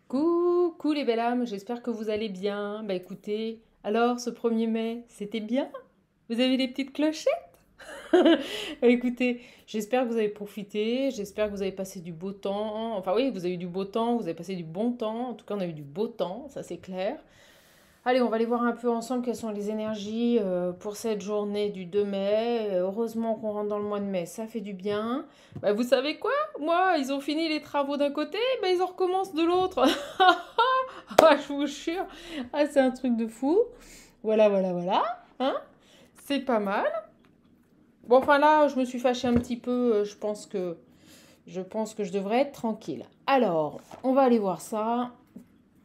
Coucou les belles âmes, j'espère que vous allez bien. Bah écoutez, alors ce 1er mai, c'était bien? Vous avez des petites clochettes? Écoutez, j'espère que vous avez profité, j'espère que vous avez passé du beau temps. Enfin oui, vous avez eu du beau temps, vous avez passé du bon temps. En tout cas, on a eu du beau temps, ça c'est clair. Allez, on va aller voir un peu ensemble quelles sont les énergies pour cette journée du 2 mai. Heureusement qu'on rentre dans le mois de mai, ça fait du bien. Bah, vous savez quoi? Moi, ils ont fini les travaux d'un côté, bah, ils en recommencent de l'autre. Ah, je vous jure. Ah, c'est un truc de fou. Voilà, voilà, voilà. Hein? C'est pas mal. Bon, enfin là, je me suis fâchée un petit peu. Je pense que je devrais être tranquille. Alors, on va aller voir ça.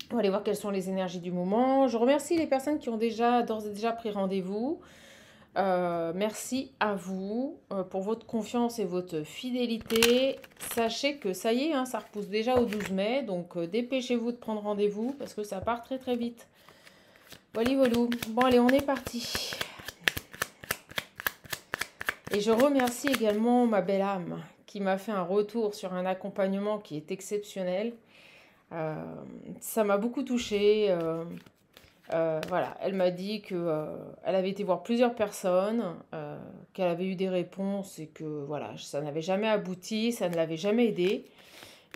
On va aller voir quelles sont les énergies du moment. Je remercie les personnes qui ont déjà d'ores et déjà pris rendez-vous. Merci à vous pour votre confiance et votre fidélité. Sachez que ça y est, hein, ça repousse déjà au 12 mai. Donc dépêchez-vous de prendre rendez-vous parce que ça part très très vite. Voilà, voilà. Bon, allez, on est parti. Et je remercie également ma belle âme qui m'a fait un retour sur un accompagnement qui est exceptionnel. Euh, Ça m'a beaucoup touchée. Voilà, elle m'a dit que elle avait été voir plusieurs personnes, qu'elle avait eu des réponses et que voilà, ça n'avait jamais abouti, ça ne l'avait jamais aidée.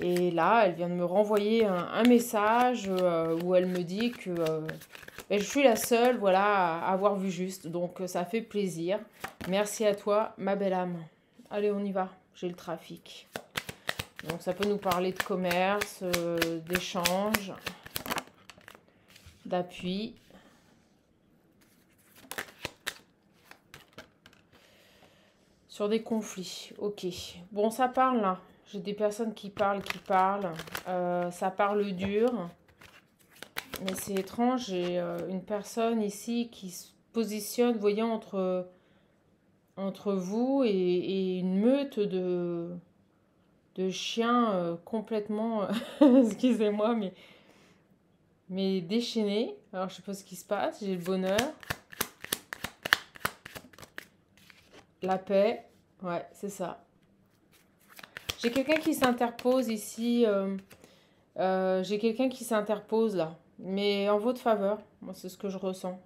Et là, elle vient de me renvoyer un message où elle me dit que ben, je suis la seule, voilà, à avoir vu juste. Donc ça fait plaisir. Merci à toi, ma belle âme. Allez, on y va. J'ai le trafic. Donc ça peut nous parler de commerce, d'échange, d'appui. Sur des conflits, ok. Bon, ça parle là. J'ai des personnes qui parlent, qui parlent. Ça parle dur. Mais c'est étrange, j'ai une personne ici qui se positionne, voyant entre vous et une meute de chiens complètement, excusez-moi, mais déchaînés. Alors, je sais pas ce qui se passe. J'ai le bonheur, la paix. Ouais, c'est ça. J'ai quelqu'un qui s'interpose ici. J'ai quelqu'un qui s'interpose là, mais en votre faveur. Moi, c'est ce que je ressens.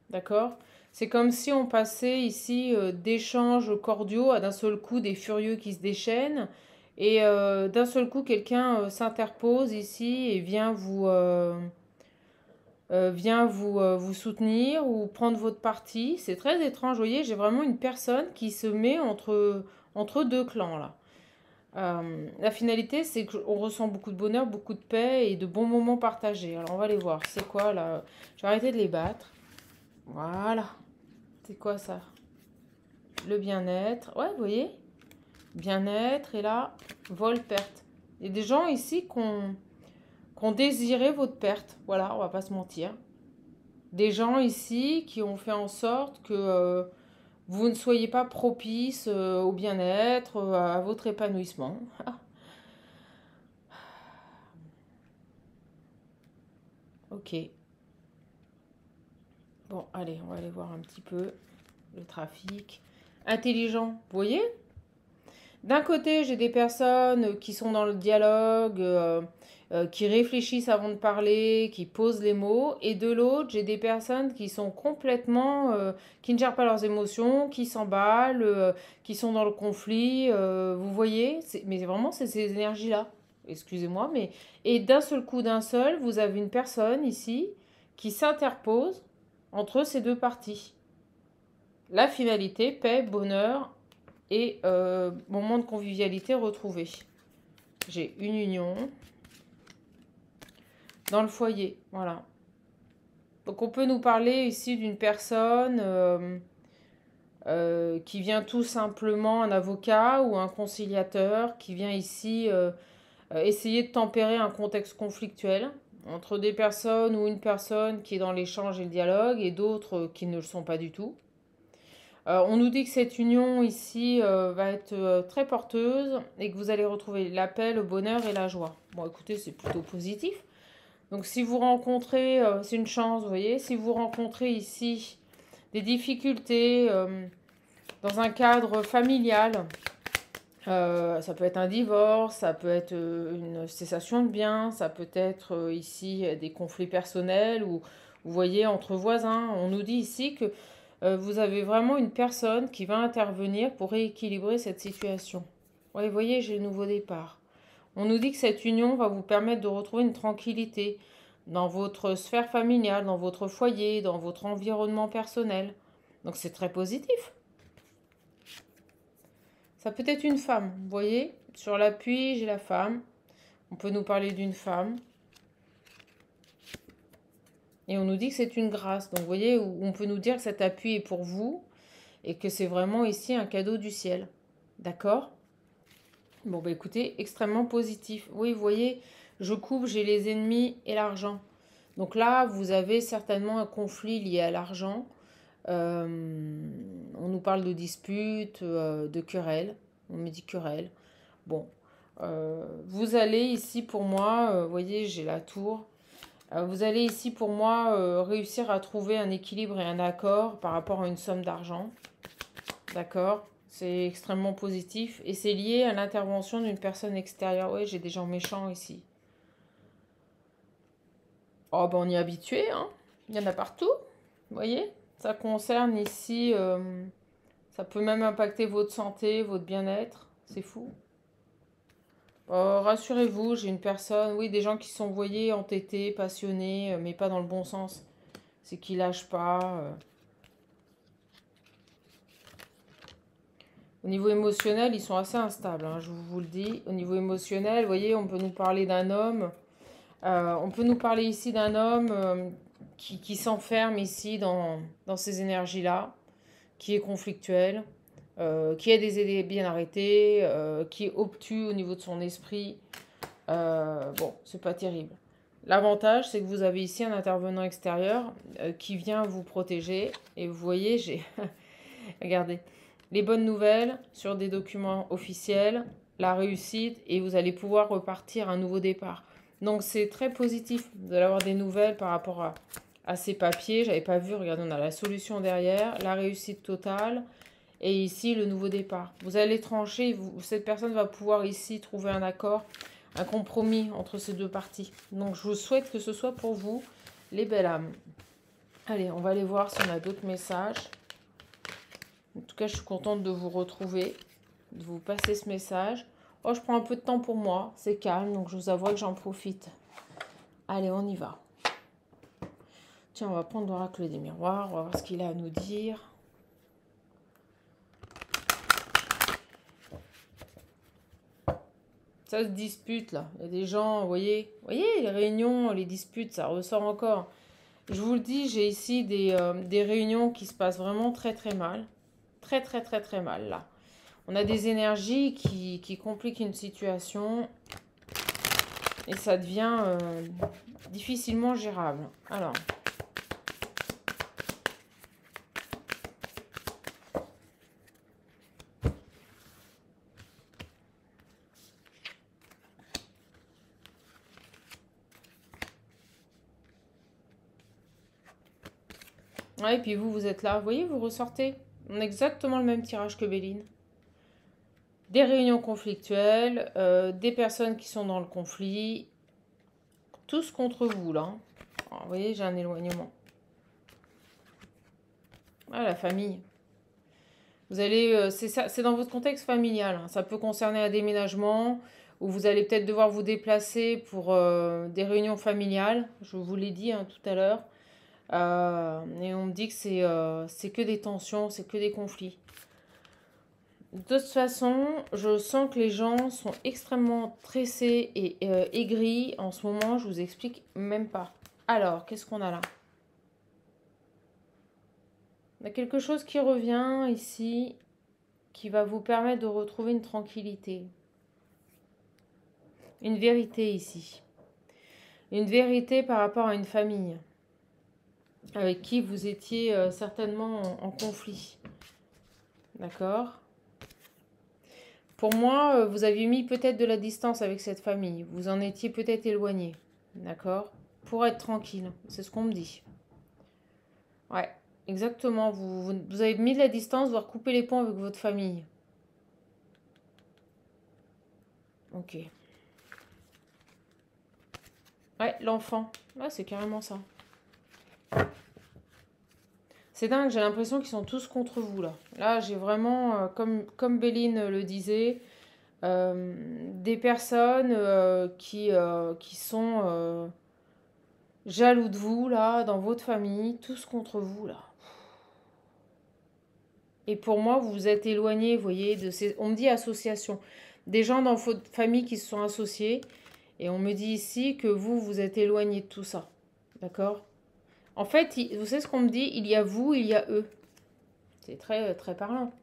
D'accord? C'est comme si on passait ici d'échanges cordiaux à d'un seul coup des furieux qui se déchaînent. Et d'un seul coup, quelqu'un s'interpose ici et vient vous soutenir ou prendre votre parti. C'est très étrange, vous voyez, j'ai vraiment une personne qui se met entre deux clans là. La finalité, c'est qu'on ressent beaucoup de bonheur, beaucoup de paix et de bons moments partagés. Alors, on va aller voir. C'est quoi là? Je vais arrêter de les battre. Voilà. C'est quoi ça? Le bien-être. Ouais, vous voyez? Bien-être. Et là, vol-perte. Il y a des gens ici qui ont désiré votre perte. Voilà, on va pas se mentir. Des gens ici qui ont fait en sorte que vous ne soyez pas propice au bien-être, à votre épanouissement. Ok. Bon, allez, on va aller voir un petit peu le trafic. Intelligent, vous voyez? D'un côté, j'ai des personnes qui sont dans le dialogue, qui réfléchissent avant de parler, qui posent les mots. Et de l'autre, j'ai des personnes qui sont complètement, qui ne gèrent pas leurs émotions, qui s'emballent, qui sont dans le conflit. Vous voyez? Mais vraiment, c'est ces énergies-là. Excusez-moi, mais... Et d'un seul coup, d'un seul, vous avez une personne ici qui s'interpose entre ces deux parties. La finalité, paix, bonheur et moment de convivialité retrouvé. J'ai une union dans le foyer, voilà. Donc on peut nous parler ici d'une personne qui vient tout simplement, un avocat ou un conciliateur, qui vient ici essayer de tempérer un contexte conflictuel entre des personnes ou une personne qui est dans l'échange et le dialogue et d'autres qui ne le sont pas du tout. On nous dit que cette union ici va être très porteuse et que vous allez retrouver la paix, le bonheur et la joie. Bon, écoutez, c'est plutôt positif. Donc, si vous rencontrez, c'est une chance, vous voyez, si vous rencontrez ici des difficultés dans un cadre familial, Ça peut être un divorce, ça peut être une cessation de biens, ça peut être ici des conflits personnels ou vous voyez entre voisins. On nous dit ici que vous avez vraiment une personne qui va intervenir pour rééquilibrer cette situation. Ouais, vous voyez, j'ai le nouveau départ. On nous dit que cette union va vous permettre de retrouver une tranquillité dans votre sphère familiale, dans votre foyer, dans votre environnement personnel. Donc c'est très positif. Ça peut être une femme, vous voyez. Sur l'appui, j'ai la femme. On peut nous parler d'une femme. Et on nous dit que c'est une grâce. Donc vous voyez, on peut nous dire que cet appui est pour vous et que c'est vraiment ici un cadeau du ciel. D'accord? Bon, bah écoutez, extrêmement positif. Oui, vous voyez, je coupe, j'ai les ennemis et l'argent. Donc là, vous avez certainement un conflit lié à l'argent. On nous parle de disputes, de querelles. On me dit querelles. Bon, vous allez ici pour moi, vous voyez, j'ai la tour. Vous allez ici pour moi réussir à trouver un équilibre et un accord par rapport à une somme d'argent. D'accord? C'est extrêmement positif et c'est lié à l'intervention d'une personne extérieure. Oui, j'ai des gens méchants ici. Oh, ben on y est habitué, hein. Il y en a partout. Vous voyez? Ça concerne ici, ça peut même impacter votre santé, votre bien-être. C'est fou. Rassurez-vous, j'ai une personne, oui, des gens qui sont, vous voyez, entêtés, passionnés, mais pas dans le bon sens. C'est qu'ils lâchent pas. Au niveau émotionnel, ils sont assez instables, hein, je vous le dis. Au niveau émotionnel, vous voyez, on peut nous parler d'un homme. On peut nous parler ici d'un homme qui s'enferme ici dans ces énergies-là, qui est conflictuel, qui a des idées bien arrêtées, qui est obtus au niveau de son esprit. Bon, c'est pas terrible. L'avantage, c'est que vous avez ici un intervenant extérieur qui vient vous protéger. Et vous voyez, j'ai... Regardez. Les bonnes nouvelles sur des documents officiels, la réussite, et vous allez pouvoir repartir à un nouveau départ. Donc c'est très positif. Vous allez avoir des nouvelles par rapport à ces papiers. J'avais pas vu, regardez, on a la solution derrière, la réussite totale, et ici le nouveau départ. Vous allez trancher, cette personne va pouvoir ici trouver un accord, un compromis entre ces deux parties. Donc je vous souhaite que ce soit pour vous, les belles âmes. Allez, on va aller voir si on a d'autres messages. En tout cas, je suis contente de vous retrouver, de vous passer ce message. Oh, je prends un peu de temps pour moi, c'est calme, donc je vous avoue que j'en profite. Allez, on y va. Tiens, on va prendre l'oracle des miroirs, on va voir ce qu'il a à nous dire. Ça se dispute là. Il y a des gens, vous voyez, les réunions, les disputes, ça ressort encore. Je vous le dis, j'ai ici des réunions qui se passent vraiment très très mal. Très très très très mal là. On a des énergies qui compliquent une situation et ça devient difficilement gérable. Alors, ouais, et puis vous, vous êtes là. Vous voyez, vous ressortez. On a exactement le même tirage que Béline. Des réunions conflictuelles, des personnes qui sont dans le conflit, tous contre vous là. Alors, vous voyez, j'ai un éloignement. Ah, la famille. Vous allez, c'est ça, c'est dans votre contexte familial, hein. Ça peut concerner un déménagement où vous allez peut-être devoir vous déplacer pour des réunions familiales. Je vous l'ai dit hein, tout à l'heure. Et on me dit que c'est que des tensions, c'est que des conflits. De toute façon, je sens que les gens sont extrêmement stressés et aigris en ce moment. Je vous explique même pas. Alors, qu'est-ce qu'on a là? On a quelque chose qui revient ici, qui va vous permettre de retrouver une tranquillité. Une vérité ici. Une vérité par rapport à une famille avec qui vous étiez certainement en conflit. D'accord? Pour moi, vous aviez mis peut-être de la distance avec cette famille. Vous en étiez peut-être éloigné. D'accord? Pour être tranquille. C'est ce qu'on me dit. Ouais, exactement. Vous avez mis de la distance, voire coupé les ponts avec votre famille. Ok. Ouais, l'enfant. Ouais, c'est carrément ça. C'est dingue, j'ai l'impression qu'ils sont tous contre vous là. Là, j'ai vraiment, comme Béline le disait, des personnes qui sont jaloux de vous là, dans votre famille, tous contre vous là. Et pour moi, vous vous êtes éloigné, vous voyez, de ces... On me dit association. Des gens dans votre famille qui se sont associés. Et on me dit ici que vous, vous êtes éloigné de tout ça. D'accord? En fait, vous savez ce qu'on me dit? Il y a vous, il y a eux. C'est très, très parlant.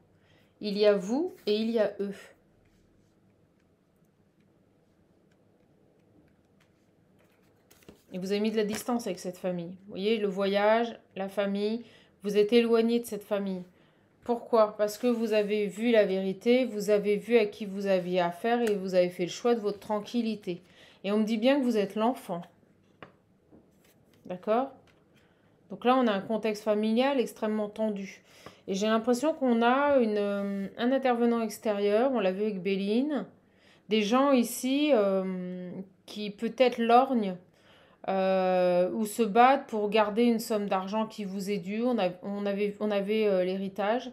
Il y a vous et il y a eux. Et vous avez mis de la distance avec cette famille. Vous voyez, le voyage, la famille, vous êtes éloigné de cette famille. Pourquoi? Parce que vous avez vu la vérité, vous avez vu à qui vous aviez affaire et vous avez fait le choix de votre tranquillité. Et on me dit bien que vous êtes l'enfant. D'accord? Donc là, on a un contexte familial extrêmement tendu. Et j'ai l'impression qu'on a un intervenant extérieur, on l'a vu avec Béline, des gens ici qui peut-être lorgnent ou se battent pour garder une somme d'argent qui vous est due. On avait l'héritage.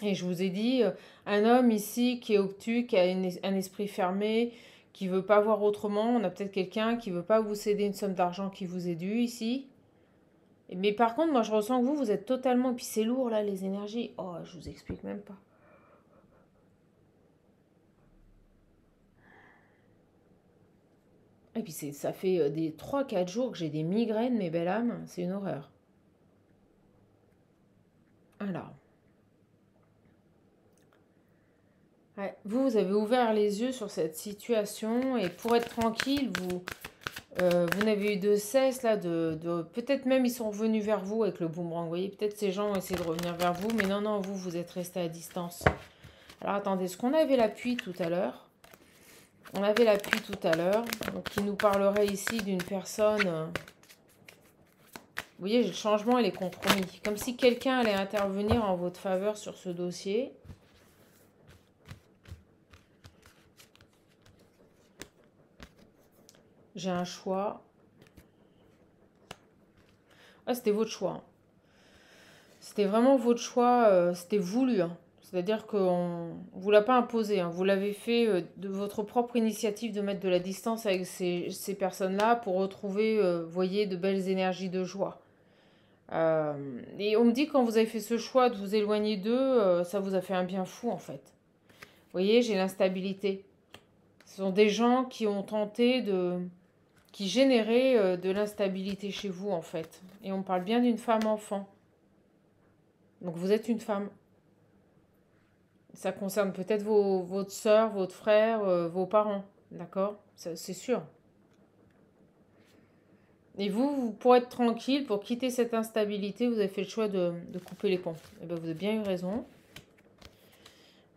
Et je vous ai dit, un homme ici qui est obtus, qui a un esprit fermé, qui veut pas voir autrement. On a peut-être quelqu'un qui veut pas vous céder une somme d'argent qui vous est due ici. Mais par contre, moi je ressens que vous êtes totalement... Et puis c'est lourd là, les énergies. Oh, je vous explique même pas. Et puis ça fait des 3 4 jours que j'ai des migraines, mes belles âmes. C'est une horreur. Alors, ouais, vous avez ouvert les yeux sur cette situation et pour être tranquille, vous n'avez eu de cesse là peut-être même ils sont revenus vers vous avec le boomerang. Vous voyez, peut-être ces gens ont essayé de revenir vers vous, mais non, non, vous êtes resté à distance. Alors attendez, est-ce qu'on avait l'appui tout à l'heure? On avait l'appui tout à l'heure, donc qui nous parlerait ici d'une personne. Vous voyez, le changement, il est compromis. Comme si quelqu'un allait intervenir en votre faveur sur ce dossier. J'ai un choix. Ah, c'était votre choix. C'était vraiment votre choix. C'était voulu. Hein. C'est-à-dire qu'on ne vous l'a pas imposé. Hein. Vous l'avez fait de votre propre initiative de mettre de la distance avec ces personnes-là pour retrouver, voyez, de belles énergies de joie. Et on me dit que quand vous avez fait ce choix de vous éloigner d'eux, ça vous a fait un bien fou en fait. Vous voyez, j'ai l'instabilité. Ce sont des gens qui ont tenté qui généraient de l'instabilité chez vous en fait. Et on parle bien d'une femme enfant. Donc vous êtes une femme. Ça concerne peut-être votre soeur, votre frère, vos parents. D'accord? C'est sûr. Et vous, pour être tranquille, pour quitter cette instabilité, vous avez fait le choix de couper les ponts. Et bien, vous avez bien eu raison.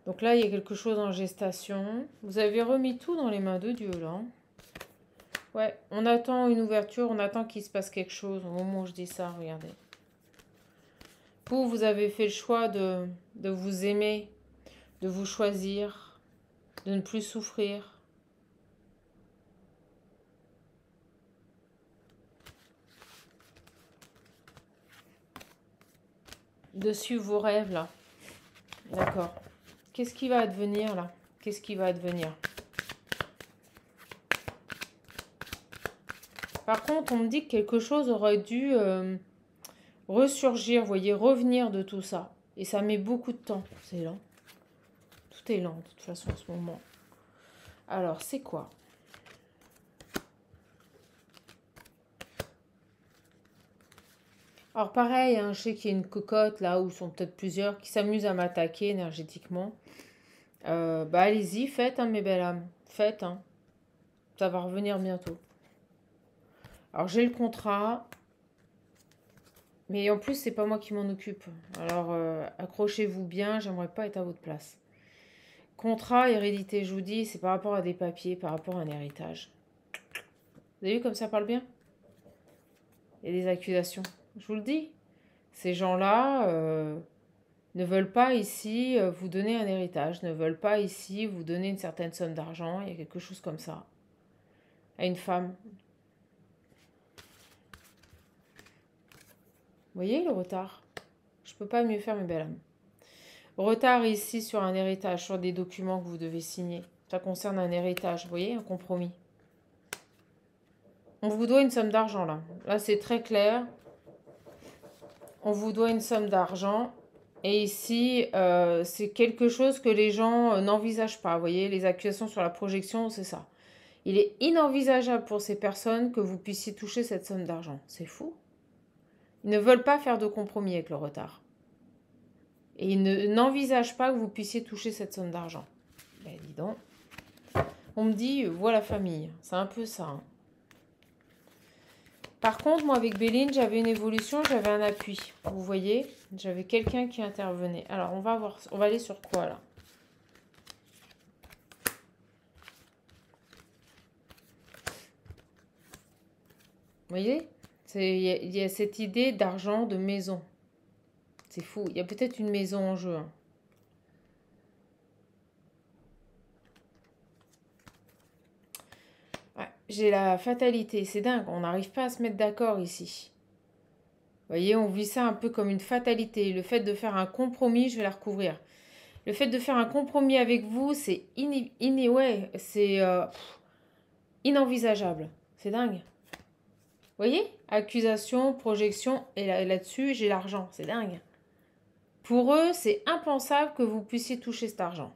Donc là, il y a quelque chose en gestation. Vous avez remis tout dans les mains de Dieu, là. Ouais, on attend une ouverture, on attend qu'il se passe quelque chose. Au moment où je dis ça, regardez. Vous avez fait le choix de vous aimer, de vous choisir, de ne plus souffrir. De suivre vos rêves, là. D'accord. Qu'est-ce qui va advenir, là? Qu'est-ce qui va advenir? Par contre, on me dit que quelque chose aurait dû ressurgir, vous voyez, revenir de tout ça. Et ça met beaucoup de temps. C'est lent. Tout est lent, de toute façon, en ce moment. Alors, c'est quoi? Alors, pareil, hein, je sais qu'il y a une cocotte, là, où sont peut-être plusieurs, qui s'amusent à m'attaquer énergétiquement. Bah, allez-y, faites, hein, mes belles âmes. Faites, hein. Ça va revenir bientôt. Alors, j'ai le contrat. Mais en plus, c'est pas moi qui m'en occupe. Alors, accrochez-vous bien, j'aimerais pas être à votre place. Contrat, hérédité, je vous dis, c'est par rapport à des papiers, par rapport à un héritage. Vous avez vu comme ça parle bien? Il y a des accusations. Je vous le dis. Ces gens-là, Ne veulent pas ici vous donner un héritage, ne veulent pas ici vous donner une certaine somme d'argent, il y a quelque chose comme ça. À une femme. Vous voyez le retard? Je peux pas mieux faire, mes belles âmes. Retard ici sur un héritage, sur des documents que vous devez signer. Ça concerne un héritage, vous voyez, un compromis. On vous doit une somme d'argent là. Là, c'est très clair. On vous doit une somme d'argent. Et ici, c'est quelque chose que les gens n'envisagent pas. Vous voyez, les accusations sur la projection, c'est ça. Il est inenvisageable pour ces personnes que vous puissiez toucher cette somme d'argent. C'est fou. Ils ne veulent pas faire de compromis avec le retard. Et ils n'envisagent pas que vous puissiez toucher cette somme d'argent. Ben, dis donc. On me dit, voilà la famille. C'est un peu ça. Hein. Par contre, moi, avec Béline, j'avais une évolution, j'avais un appui. Vous voyez, j'avais quelqu'un qui intervenait. Alors, on va voir, on va aller sur quoi, là? Vous voyez, il y a cette idée d'argent, de maison. C'est fou. Il y a peut-être une maison en jeu. Hein. Ouais, j'ai la fatalité. C'est dingue. On n'arrive pas à se mettre d'accord ici. Vous voyez, on vit ça un peu comme une fatalité. Le fait de faire un compromis, je vais la recouvrir. Le fait de faire un compromis avec vous, c'est ouais, c'est inenvisageable. C'est dingue. Vous voyez? Accusation, projection, et là-dessus, j'ai l'argent. C'est dingue. Pour eux, c'est impensable que vous puissiez toucher cet argent.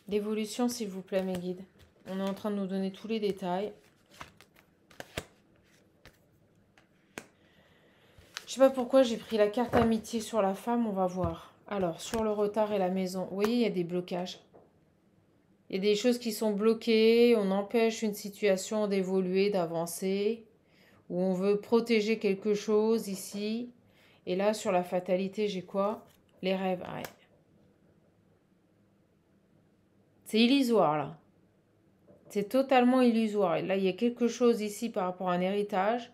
L'évolution, s'il vous plaît, mes guides. On est en train de nous donner tous les détails. Je sais pas pourquoi j'ai pris la carte amitié sur la femme, on va voir. Alors, sur le retard et la maison, vous voyez, il y a des blocages. Il y a des choses qui sont bloquées, on empêche une situation d'évoluer, d'avancer, ou on veut protéger quelque chose ici. Et là, sur la fatalité, j'ai quoi? Les rêves, ouais. C'est illusoire, là. C'est totalement illusoire. Et là, il y a quelque chose ici par rapport à un héritage,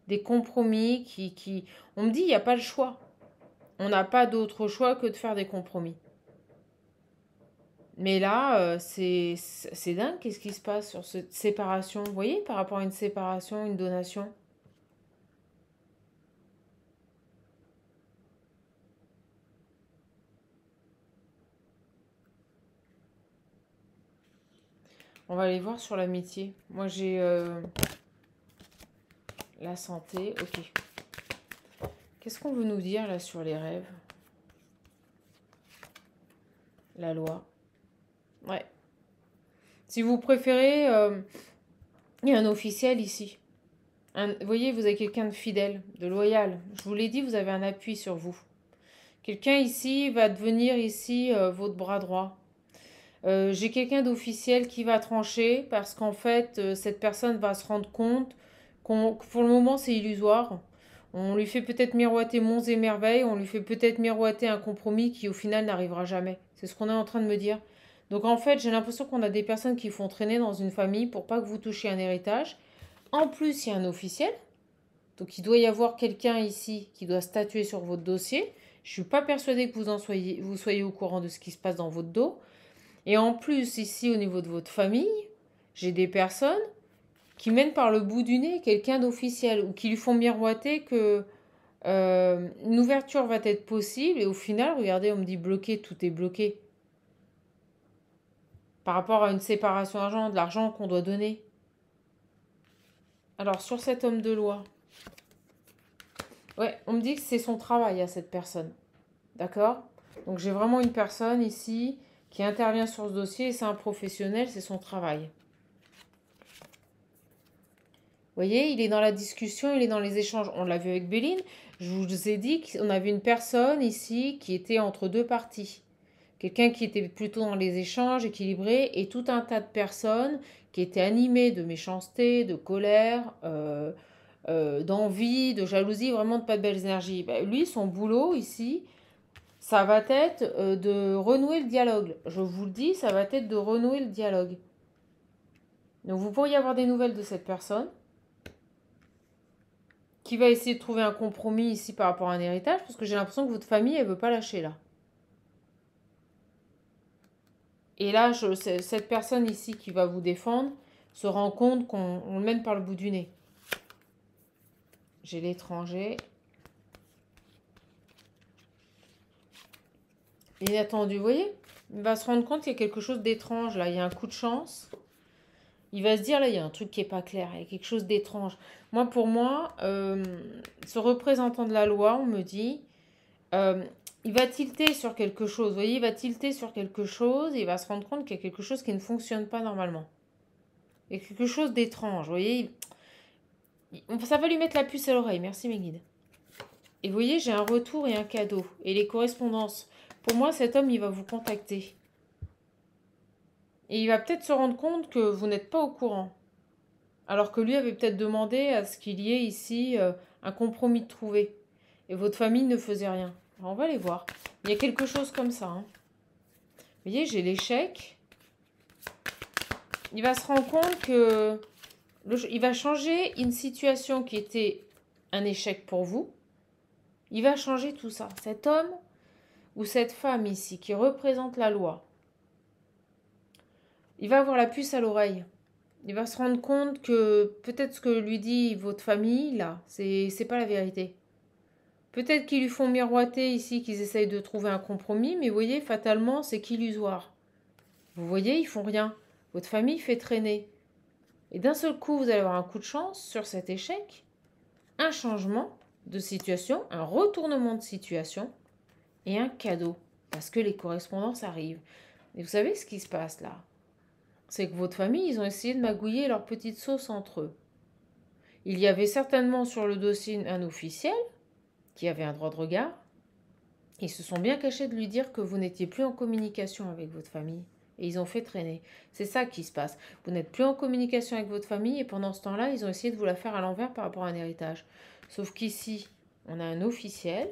des compromis qui... On me dit, il n'y a pas le choix. On n'a pas d'autre choix que de faire des compromis. Mais là, c'est dingue, qu'est-ce qui se passe sur cette séparation? Vous voyez, par rapport à une séparation, une donation? On va aller voir sur l'amitié. Moi, j'ai la santé. Ok. Qu'est-ce qu'on veut nous dire là sur les rêves? La loi. Ouais. Si vous préférez, il y a un officiel ici. Vous voyez, vous avez quelqu'un de fidèle, de loyal. Je vous l'ai dit, vous avez un appui sur vous. Quelqu'un ici va devenir ici votre bras droit. J'ai quelqu'un d'officiel qui va trancher parce qu'en fait, cette personne va se rendre compte que pour le moment, c'est illusoire. On lui fait peut-être miroiter monts et merveilles, on lui fait peut-être miroiter un compromis qui au final n'arrivera jamais. C'est ce qu'on est en train de me dire. Donc en fait, j'ai l'impression qu'on a des personnes qui font traîner dans une famille pour pas que vous touchiez un héritage. En plus, il y a un officiel. Donc il doit y avoir quelqu'un ici qui doit statuer sur votre dossier. Je suis pas persuadée que vous soyez au courant de ce qui se passe dans votre dos. Et en plus, ici, au niveau de votre famille, j'ai des personnes qui mènent par le bout du nez quelqu'un d'officiel ou qui lui font miroiter que une ouverture va être possible. Et au final, regardez, on me dit bloqué, tout est bloqué. Par rapport à une séparation d'argent, de l'argent qu'on doit donner. Alors, sur cet homme de loi, ouais, on me dit que c'est son travail à cette personne. D'accord? Donc, j'ai vraiment une personne ici qui intervient sur ce dossier et c'est un professionnel, c'est son travail. Vous voyez, il est dans la discussion, il est dans les échanges. On l'a vu avec Béline. Je vous ai dit qu'on avait une personne ici qui était entre deux parties. Quelqu'un qui était plutôt dans les échanges, équilibré, et tout un tas de personnes qui étaient animées de méchanceté, de colère, d'envie, de jalousie, vraiment de pas de belles énergies. Ben, lui, son boulot ici, ça va être de renouer le dialogue. Je vous le dis, ça va être de renouer le dialogue. Donc vous pourriez avoir des nouvelles de cette personne qui va essayer de trouver un compromis ici par rapport à un héritage, parce que j'ai l'impression que votre famille, elle veut pas lâcher là. Et là, cette personne ici qui va vous défendre se rend compte qu'on le mène par le bout du nez. J'ai l'étranger. Inattendu, vous voyez? Il va se rendre compte qu'il y a quelque chose d'étrange là, il y a un coup de chance. Il va se dire là, il y a un truc qui est pas clair, il y a quelque chose d'étrange. Moi, pour moi, ce représentant de la loi, on me dit, il va tilter sur quelque chose. Vous voyez, il va tilter sur quelque chose et il va se rendre compte qu'il y a quelque chose qui ne fonctionne pas normalement. Il y a quelque chose d'étrange, vous voyez. Ça va lui mettre la puce à l'oreille, merci mes guides. Et vous voyez, j'ai un retour et un cadeau. Et les correspondances. Pour moi, cet homme, il va vous contacter. Et il va peut-être se rendre compte que vous n'êtes pas au courant. Alors que lui avait peut-être demandé à ce qu'il y ait ici un compromis de trouver. Et votre famille ne faisait rien. Alors on va les voir. Il y a quelque chose comme ça. Hein. Vous voyez, j'ai l'échec. Il va se rendre compte que... il va changer une situation qui était un échec pour vous. Il va changer tout ça. Cet homme ou cette femme ici qui représente la loi, il va avoir la puce à l'oreille. Il va se rendre compte que peut-être ce que lui dit votre famille, là, c'est pas la vérité. Peut-être qu'ils lui font miroiter ici, qu'ils essayent de trouver un compromis, mais vous voyez, fatalement, c'est qu'illusoire. Vous voyez, ils font rien. Votre famille fait traîner. Et d'un seul coup, vous allez avoir un coup de chance sur cet échec, un changement de situation, un retournement de situation et un cadeau. Parce que les correspondances arrivent. Et vous savez ce qui se passe là? C'est que votre famille, ils ont essayé de magouiller leur petite sauce entre eux. Il y avait certainement sur le dossier un officiel qui avait un droit de regard. Ils se sont bien cachés de lui dire que vous n'étiez plus en communication avec votre famille. Et ils ont fait traîner. C'est ça qui se passe. Vous n'êtes plus en communication avec votre famille et pendant ce temps-là, ils ont essayé de vous la faire à l'envers par rapport à un héritage. Sauf qu'ici, on a un officiel.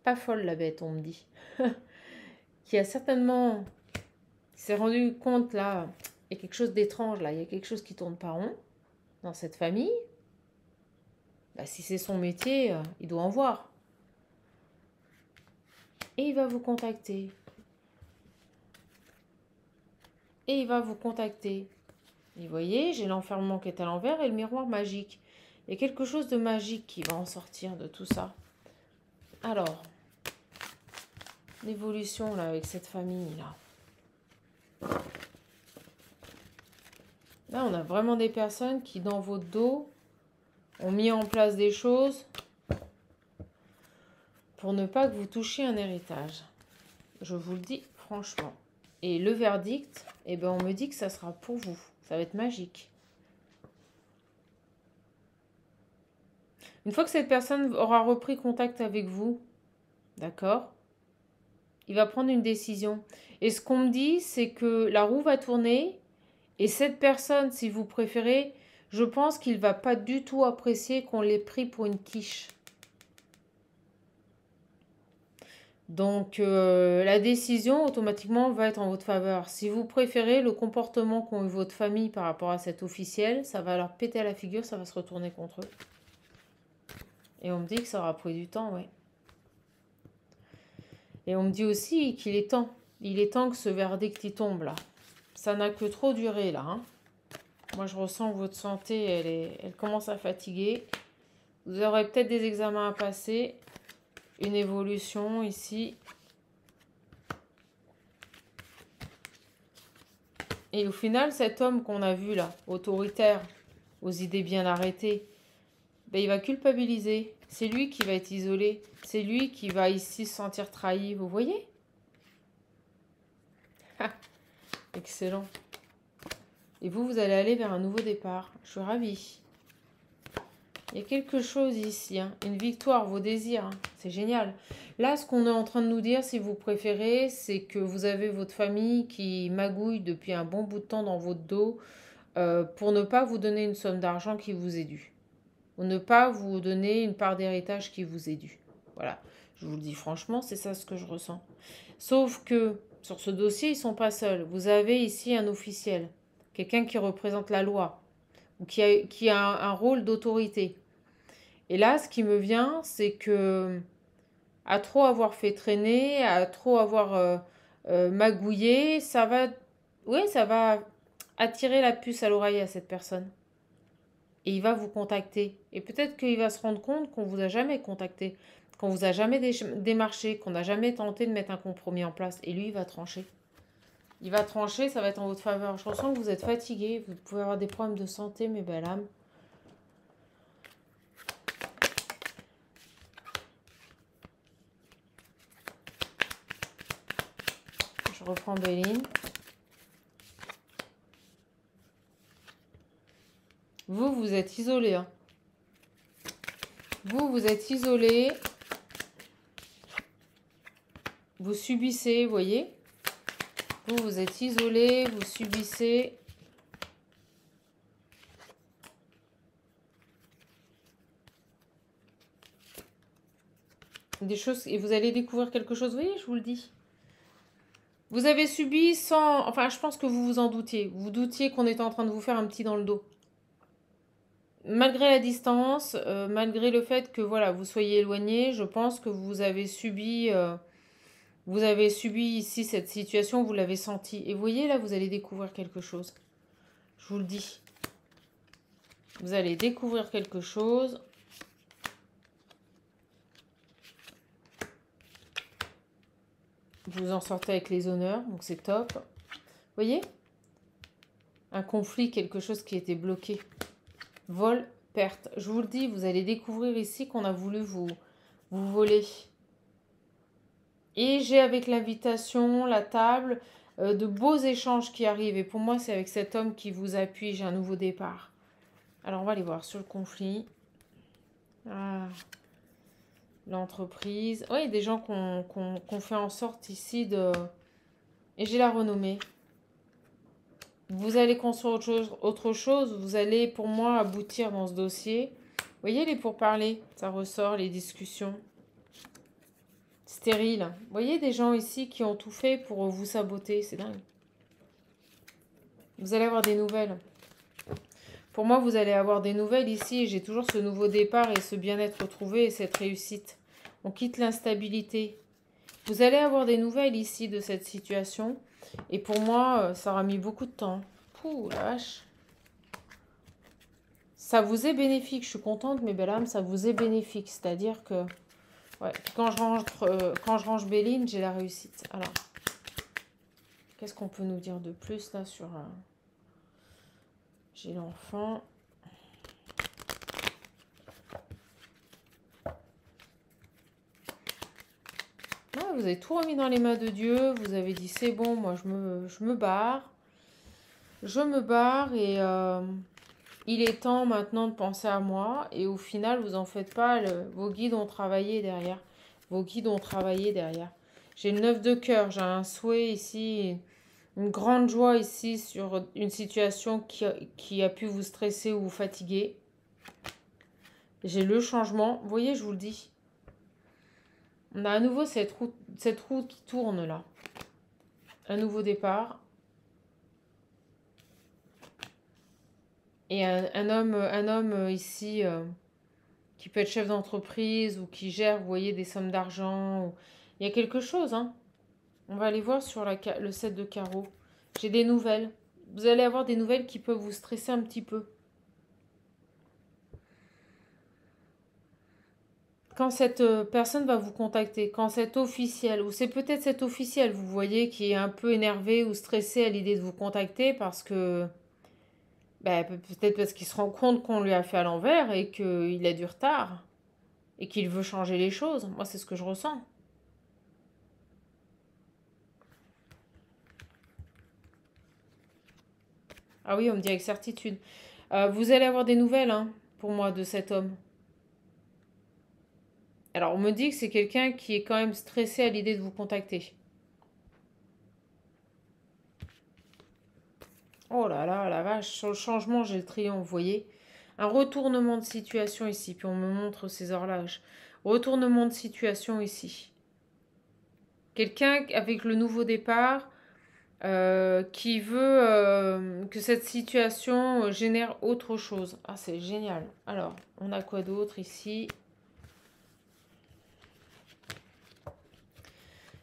Pas folle la bête, on me dit. Qui a certainement... Il s'est rendu compte là, il y a quelque chose d'étrange là, il y a quelque chose qui tourne pas rond dans cette famille. Bah, si c'est son métier, il doit en voir. Et il va vous contacter. Et il va vous contacter. Et vous voyez, j'ai l'enfermement qui est à l'envers et le miroir magique. Il y a quelque chose de magique qui va en sortir de tout ça. Alors, l'évolution là avec cette famille là. Là, on a vraiment des personnes qui, dans votre dos, ont mis en place des choses pour ne pas que vous touchiez un héritage. Je vous le dis franchement. Et le verdict, eh ben, on me dit que ça sera pour vous. Ça va être magique. Une fois que cette personne aura repris contact avec vous, d'accord, il va prendre une décision. Et ce qu'on me dit, c'est que la roue va tourner. Et cette personne, si vous préférez, je pense qu'il ne va pas du tout apprécier qu'on l'ait pris pour une quiche. Donc, la décision, automatiquement, va être en votre faveur. Si vous préférez, le comportement qu'ont eu votre famille par rapport à cet officiel, ça va leur péter à la figure, ça va se retourner contre eux. Et on me dit que ça aura pris du temps, ouais. Et on me dit aussi qu'il est temps. Il est temps que ce verdict y tombe, là. Ça n'a que trop duré, là. Hein. Moi, je ressens que votre santé, elle commence à fatiguer. Vous aurez peut-être des examens à passer. Une évolution ici. Et au final, cet homme qu'on a vu là, autoritaire, aux idées bien arrêtées, ben, il va culpabiliser. C'est lui qui va être isolé. C'est lui qui va ici se sentir trahi. Vous voyez? Excellent. Et vous, vous allez aller vers un nouveau départ. Je suis ravie. Il y a quelque chose ici, hein. Une victoire, vos désirs, hein. C'est génial. Là, ce qu'on est en train de nous dire, si vous préférez, c'est que vous avez votre famille qui magouille depuis un bon bout de temps dans votre dos pour ne pas vous donner une somme d'argent qui vous est due. Ou ne pas vous donner une part d'héritage qui vous est due. Voilà, je vous le dis franchement, c'est ça ce que je ressens. Sauf que sur ce dossier, ils ne sont pas seuls. Vous avez ici un officiel, quelqu'un qui représente la loi, ou qui a un rôle d'autorité. Et là, ce qui me vient, c'est que à trop avoir fait traîner, à trop avoir magouillé, oui, ça va attirer la puce à l'oreille à cette personne. Et il va vous contacter. Et peut-être qu'il va se rendre compte qu'on vous a jamais contacté, qu'on vous a jamais démarché, qu'on n'a jamais tenté de mettre un compromis en place. Et lui, il va trancher. Il va trancher, ça va être en votre faveur. Je ressens que vous êtes fatigué, vous pouvez avoir des problèmes de santé, mes belles âmes. Je reprends Béline. Vous, vous êtes isolé. Hein. Vous êtes isolé. Vous subissez, vous voyez. Vous êtes isolé, vous subissez. Des choses, et vous allez découvrir quelque chose, vous voyez, je vous le dis. Vous avez subi sans... Enfin, je pense que vous vous en doutiez. Vous doutiez qu'on était en train de vous faire un petit dans le dos. Malgré la distance, malgré le fait que voilà, vous soyez éloigné, je pense que vous avez subi ici cette situation, vous l'avez senti. Et vous voyez, là, vous allez découvrir quelque chose. Je vous le dis. Vous allez découvrir quelque chose. Vous en sortez avec les honneurs, donc c'est top. Vous voyez? Un conflit, quelque chose qui était bloqué. Vol, perte. Je vous le dis, vous allez découvrir ici qu'on a voulu vous voler. Et j'ai avec l'invitation, la table, de beaux échanges qui arrivent. Et pour moi, c'est avec cet homme qui vous appuie. J'ai un nouveau départ. Alors, on va aller voir sur le conflit. Ah, l'entreprise. Oui, des gens qu'on fait en sorte ici de... Et j'ai la renommée. Vous allez construire autre chose. Vous allez, pour moi, aboutir dans ce dossier. Vous voyez les pourparlers, ça ressort, les discussions. Stérile. Vous voyez des gens ici qui ont tout fait pour vous saboter. C'est dingue. Vous allez avoir des nouvelles. Pour moi, vous allez avoir des nouvelles ici. J'ai toujours ce nouveau départ et ce bien-être retrouvé et cette réussite. On quitte l'instabilité. Vous allez avoir des nouvelles ici de cette situation. Et pour moi, ça aura mis beaucoup de temps. Pouh, la vache. Ça vous est bénéfique. Je suis contente, mes belles âmes, ça vous est bénéfique. C'est-à-dire que ouais, quand je range Béline, j'ai la réussite. Alors, qu'est-ce qu'on peut nous dire de plus là sur... j'ai l'enfant. Ouais, vous avez tout remis dans les mains de Dieu. Vous avez dit c'est bon, moi je me barre. Je me barre et il est temps maintenant de penser à moi. Et au final, vous en faites pas. Vos guides ont travaillé derrière. Vos guides ont travaillé derrière. J'ai le 9 de cœur. J'ai un souhait ici. Une grande joie ici sur une situation qui a pu vous stresser ou vous fatiguer. J'ai le changement. Vous voyez, je vous le dis. On a à nouveau cette roue qui tourne là. Un nouveau départ. Et un homme ici qui peut être chef d'entreprise ou qui gère, vous voyez, des sommes d'argent. Il y a quelque chose, hein. On va aller voir sur le 7 de carreau. J'ai des nouvelles. Vous allez avoir des nouvelles qui peuvent vous stresser un petit peu. Quand cette personne va vous contacter, quand cet officiel, ou c'est peut-être cet officiel, vous voyez, qui est un peu énervé ou stressé à l'idée de vous contacter parce que... Ben, peut-être parce qu'il se rend compte qu'on lui a fait à l'envers et qu'il a du retard et qu'il veut changer les choses. Moi, c'est ce que je ressens. Ah oui, on me dit avec certitude. Vous allez avoir des nouvelles, hein, pour moi, de cet homme. Alors, on me dit que c'est quelqu'un qui est quand même stressé à l'idée de vous contacter. Oh là là, la vache, sur le changement, j'ai le triomphe, vous voyez. Un retournement de situation ici, puis on me montre ces horloges. Retournement de situation ici. Quelqu'un avec le nouveau départ qui veut que cette situation génère autre chose. Ah, c'est génial. Alors, on a quoi d'autre ici?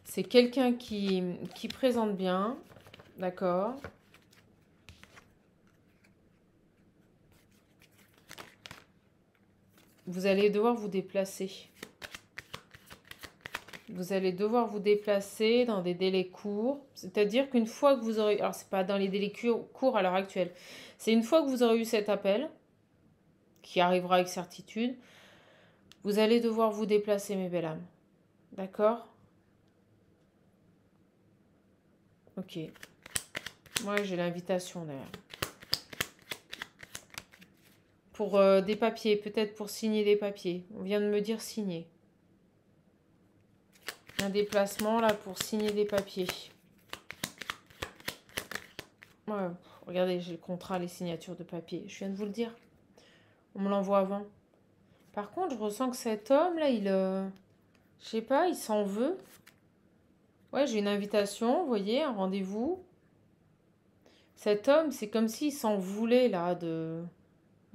C'est quelqu'un qui présente bien. D'accord. Vous allez devoir vous déplacer. Vous allez devoir vous déplacer dans des délais courts. C'est-à-dire qu'une fois que vous aurez... Alors, c'est pas dans les délais courts à l'heure actuelle. C'est une fois que vous aurez eu cet appel, qui arrivera avec certitude, vous allez devoir vous déplacer, mes belles âmes. D'accord? Ok. Moi, j'ai l'invitation derrière. Pour des papiers, peut-être pour signer des papiers. On vient de me dire signer. Un déplacement là pour signer des papiers. Ouais, regardez, j'ai le contrat, les signatures de papier. Je viens de vous le dire. On me l'envoie avant. Par contre, je ressens que cet homme là, je sais pas, il s'en veut. Ouais, j'ai une invitation, vous voyez, un rendez-vous. Cet homme, c'est comme s'il s'en voulait là de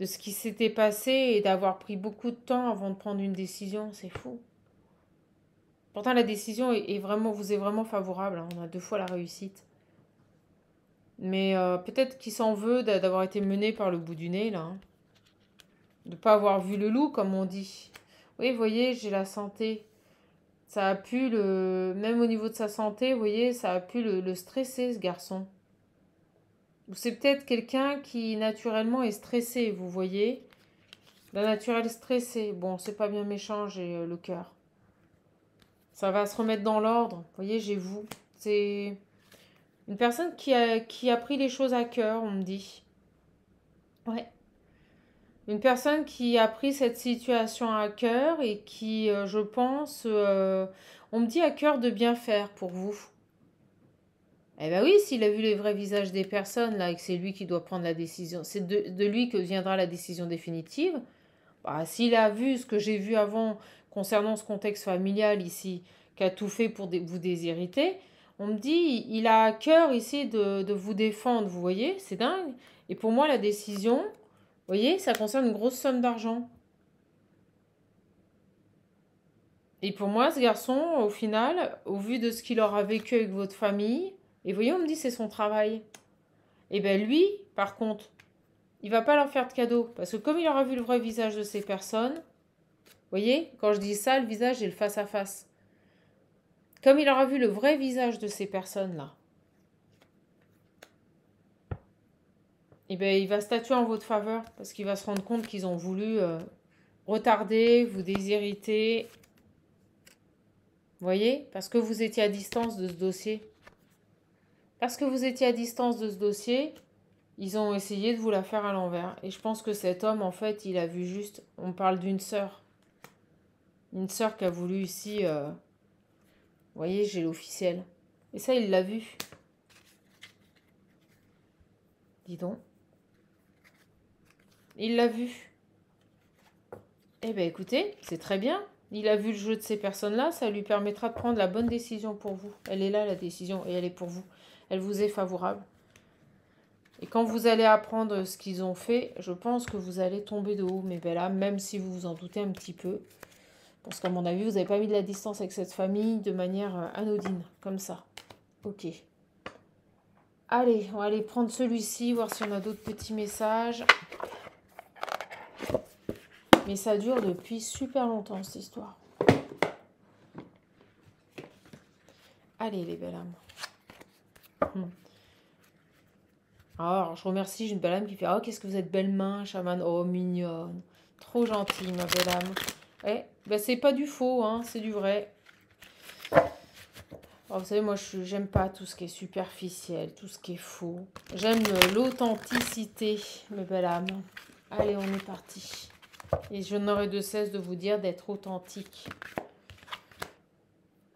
ce qui s'était passé et d'avoir pris beaucoup de temps avant de prendre une décision. C'est fou. Pourtant, la décision vous est vraiment favorable, hein. On a 2 fois la réussite. Mais peut-être qu'il s'en veut d'avoir été mené par le bout du nez, là, hein. De ne pas avoir vu le loup, comme on dit. Oui, vous voyez, j'ai la santé. Ça a pu Même au niveau de sa santé, vous voyez, ça a pu le stresser, ce garçon. C'est peut-être quelqu'un qui, naturellement, est stressé, vous voyez. D'un naturel stressé. Bon, c'est pas bien méchant, j'ai le cœur. Ça va se remettre dans l'ordre. Vous voyez, j'ai vous. C'est une personne qui a pris les choses à cœur, on me dit. Ouais. Une personne qui a pris cette situation à cœur et qui, je pense, on me dit à cœur de bien faire pour vous. Eh bien oui, s'il a vu les vrais visages des personnes, là, et que c'est lui qui doit prendre la décision, c'est de lui que viendra la décision définitive. Bah, s'il a vu ce que j'ai vu avant concernant ce contexte familial ici, qui a tout fait pour vous déshériter, on me dit, il a à cœur ici de vous défendre, vous voyez, c'est dingue. Et pour moi, la décision, vous voyez, ça concerne une grosse somme d'argent. Et pour moi, ce garçon, au final, au vu de ce qu'il aura vécu avec votre famille, et vous voyez, on me dit c'est son travail. Et bien lui, par contre, il va pas leur faire de cadeau. Parce que comme il aura vu le vrai visage de ces personnes, vous voyez, quand je dis ça, le visage et le face-à-face. Comme il aura vu le vrai visage de ces personnes-là, et bien il va statuer en votre faveur. Parce qu'il va se rendre compte qu'ils ont voulu retarder, vous déshériter. Vous voyez, parce que vous étiez à distance de ce dossier. Parce que vous étiez à distance de ce dossier, ils ont essayé de vous la faire à l'envers. Et je pense que cet homme, en fait, il a vu juste... On parle d'une sœur. Une sœur qui a voulu ici... vous voyez, j'ai l'officiel. Et ça, il l'a vu. Dis donc. Il l'a vu. Eh bien, écoutez, c'est très bien. Il a vu le jeu de ces personnes-là. Ça lui permettra de prendre la bonne décision pour vous. Elle est là, la décision, et elle est pour vous. Elle vous est favorable. Et quand vous allez apprendre ce qu'ils ont fait, je pense que vous allez tomber de haut, mes belles âmes, même si vous vous en doutez un petit peu. Parce qu'à mon avis, vous n'avez pas mis de la distance avec cette famille de manière anodine, comme ça. Ok. Allez, on va aller prendre celui-ci, voir si on a d'autres petits messages. Mais ça dure depuis super longtemps, cette histoire. Allez, les belles âmes. Alors, je remercie, j'ai une belle âme qui fait « Oh, qu'est-ce que vous êtes belle main, chamane. Oh, mignonne. Trop gentille, ma belle âme. » Eh, ben c'est pas du faux, hein, c'est du vrai. Oh, vous savez, moi, j'aime pas tout ce qui est superficiel, tout ce qui est faux. J'aime l'authenticité, mes belles âmes. Allez, on est parti. Et je n'aurai de cesse de vous dire d'être authentique.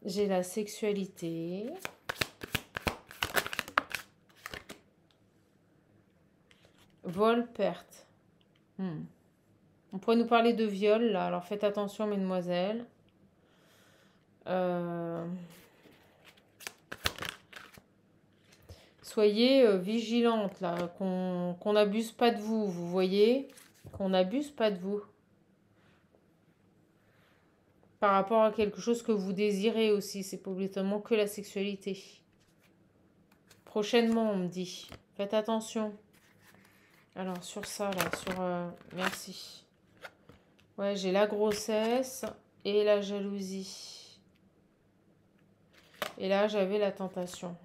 J'ai la sexualité. Vol, perte. On pourrait nous parler de viol, là. Alors faites attention, mesdemoiselles. Soyez vigilantes, là. Qu'on n'abuse pas de vous, vous voyez? Qu'on n'abuse pas de vous. Par rapport à quelque chose que vous désirez aussi. C'est pas obligatoirement que la sexualité. Prochainement, on me dit. Faites attention. Alors, sur ça, là, sur... merci. Ouais, j'ai la grossesse et la jalousie. Et là, j'avais la tentation.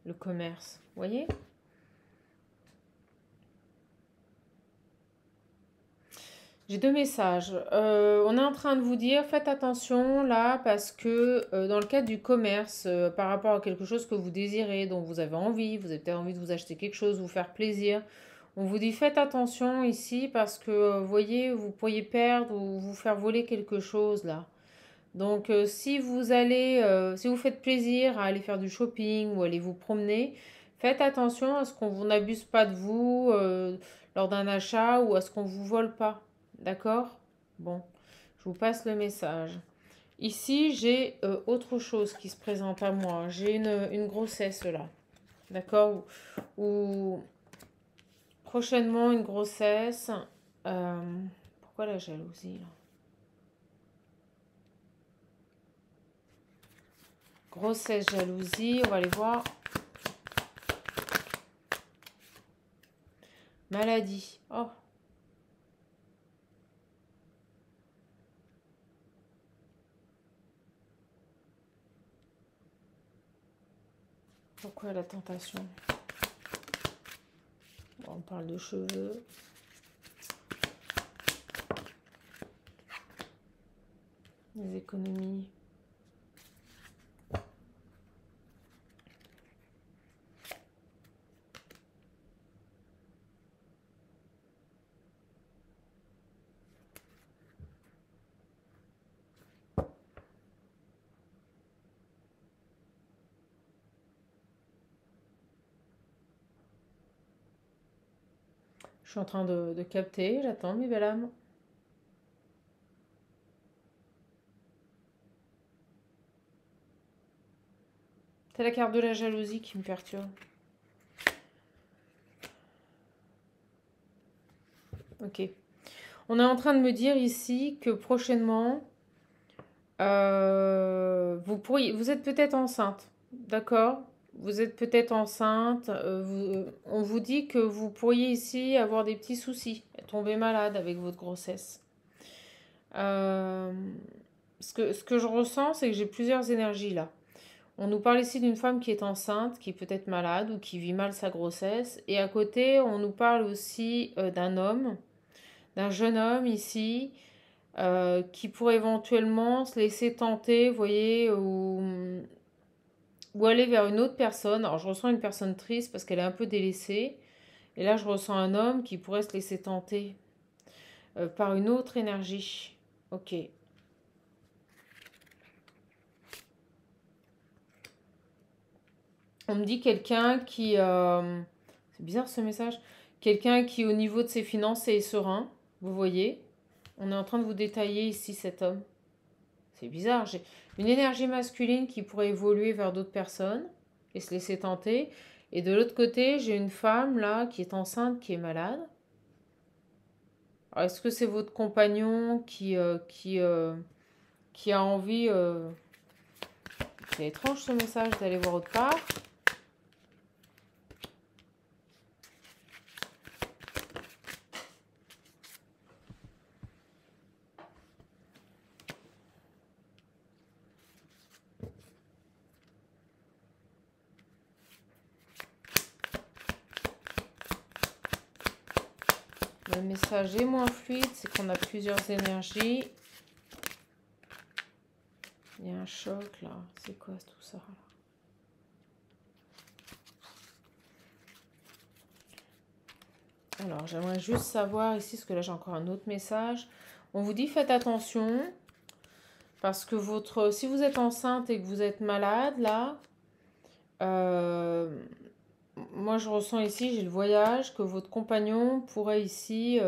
Le commerce, vous voyez? J'ai deux messages. On est en train de vous dire, faites attention là, parce que dans le cadre du commerce, par rapport à quelque chose que vous désirez, dont vous avez envie, vous avez peut-être envie de vous acheter quelque chose, vous faire plaisir, on vous dit faites attention ici, parce que, vous voyez, vous pourriez perdre ou vous faire voler quelque chose là. Donc, si vous allez, si vous faites plaisir à aller faire du shopping ou aller vous promener, faites attention à ce qu'on n'abuse pas de vous lors d'un achat ou à ce qu'on ne vous vole pas. D'accord? Bon, je vous passe le message. Ici, j'ai autre chose qui se présente à moi. J'ai une grossesse là. D'accord? Ou prochainement une grossesse. Pourquoi la jalousie là? Grossesse, jalousie, on va aller voir. Maladie. Oh. Pourquoi la tentation? Bon, on parle de cheveux. Les économies. Je suis en train de capter, j'attends mes belles âmes. C'est la carte de la jalousie qui me perturbe. Ok. On est en train de me dire ici que prochainement, vous êtes peut-être enceinte, d'accord? Vous êtes peut-être enceinte. On vous dit que vous pourriez ici avoir des petits soucis, tomber malade avec votre grossesse. Ce que je ressens, c'est que j'ai plusieurs énergies là. On nous parle ici d'une femme qui est enceinte, qui est peut-être malade ou qui vit mal sa grossesse. Et à côté, on nous parle aussi d'un homme, d'un jeune homme ici, qui pourrait éventuellement se laisser tenter, vous voyez, ou aller vers une autre personne. Alors je ressens une personne triste parce qu'elle est un peu délaissée. Et là, je ressens un homme qui pourrait se laisser tenter par une autre énergie. Ok. On me dit quelqu'un qui... c'est bizarre ce message. Quelqu'un qui, au niveau de ses finances, est serein. Vous voyez? On est en train de vous détailler ici cet homme. C'est bizarre. J'ai une énergie masculine qui pourrait évoluer vers d'autres personnes et se laisser tenter. Et de l'autre côté, j'ai une femme là qui est enceinte, qui est malade. Alors, est-ce que c'est votre compagnon qui a envie... C'est étrange ce message d'aller voir autre part. Le message est moins fluide, c'est qu'on a plusieurs énergies. Il y a un un choc, là. C'est quoi tout ça, là? Alors, j'aimerais juste savoir ici, parce que là, j'ai encore un autre message. On vous dit, faites attention, parce que si vous êtes enceinte et que vous êtes malade, là, moi, je ressens ici, j'ai le voyage, que votre compagnon pourrait ici,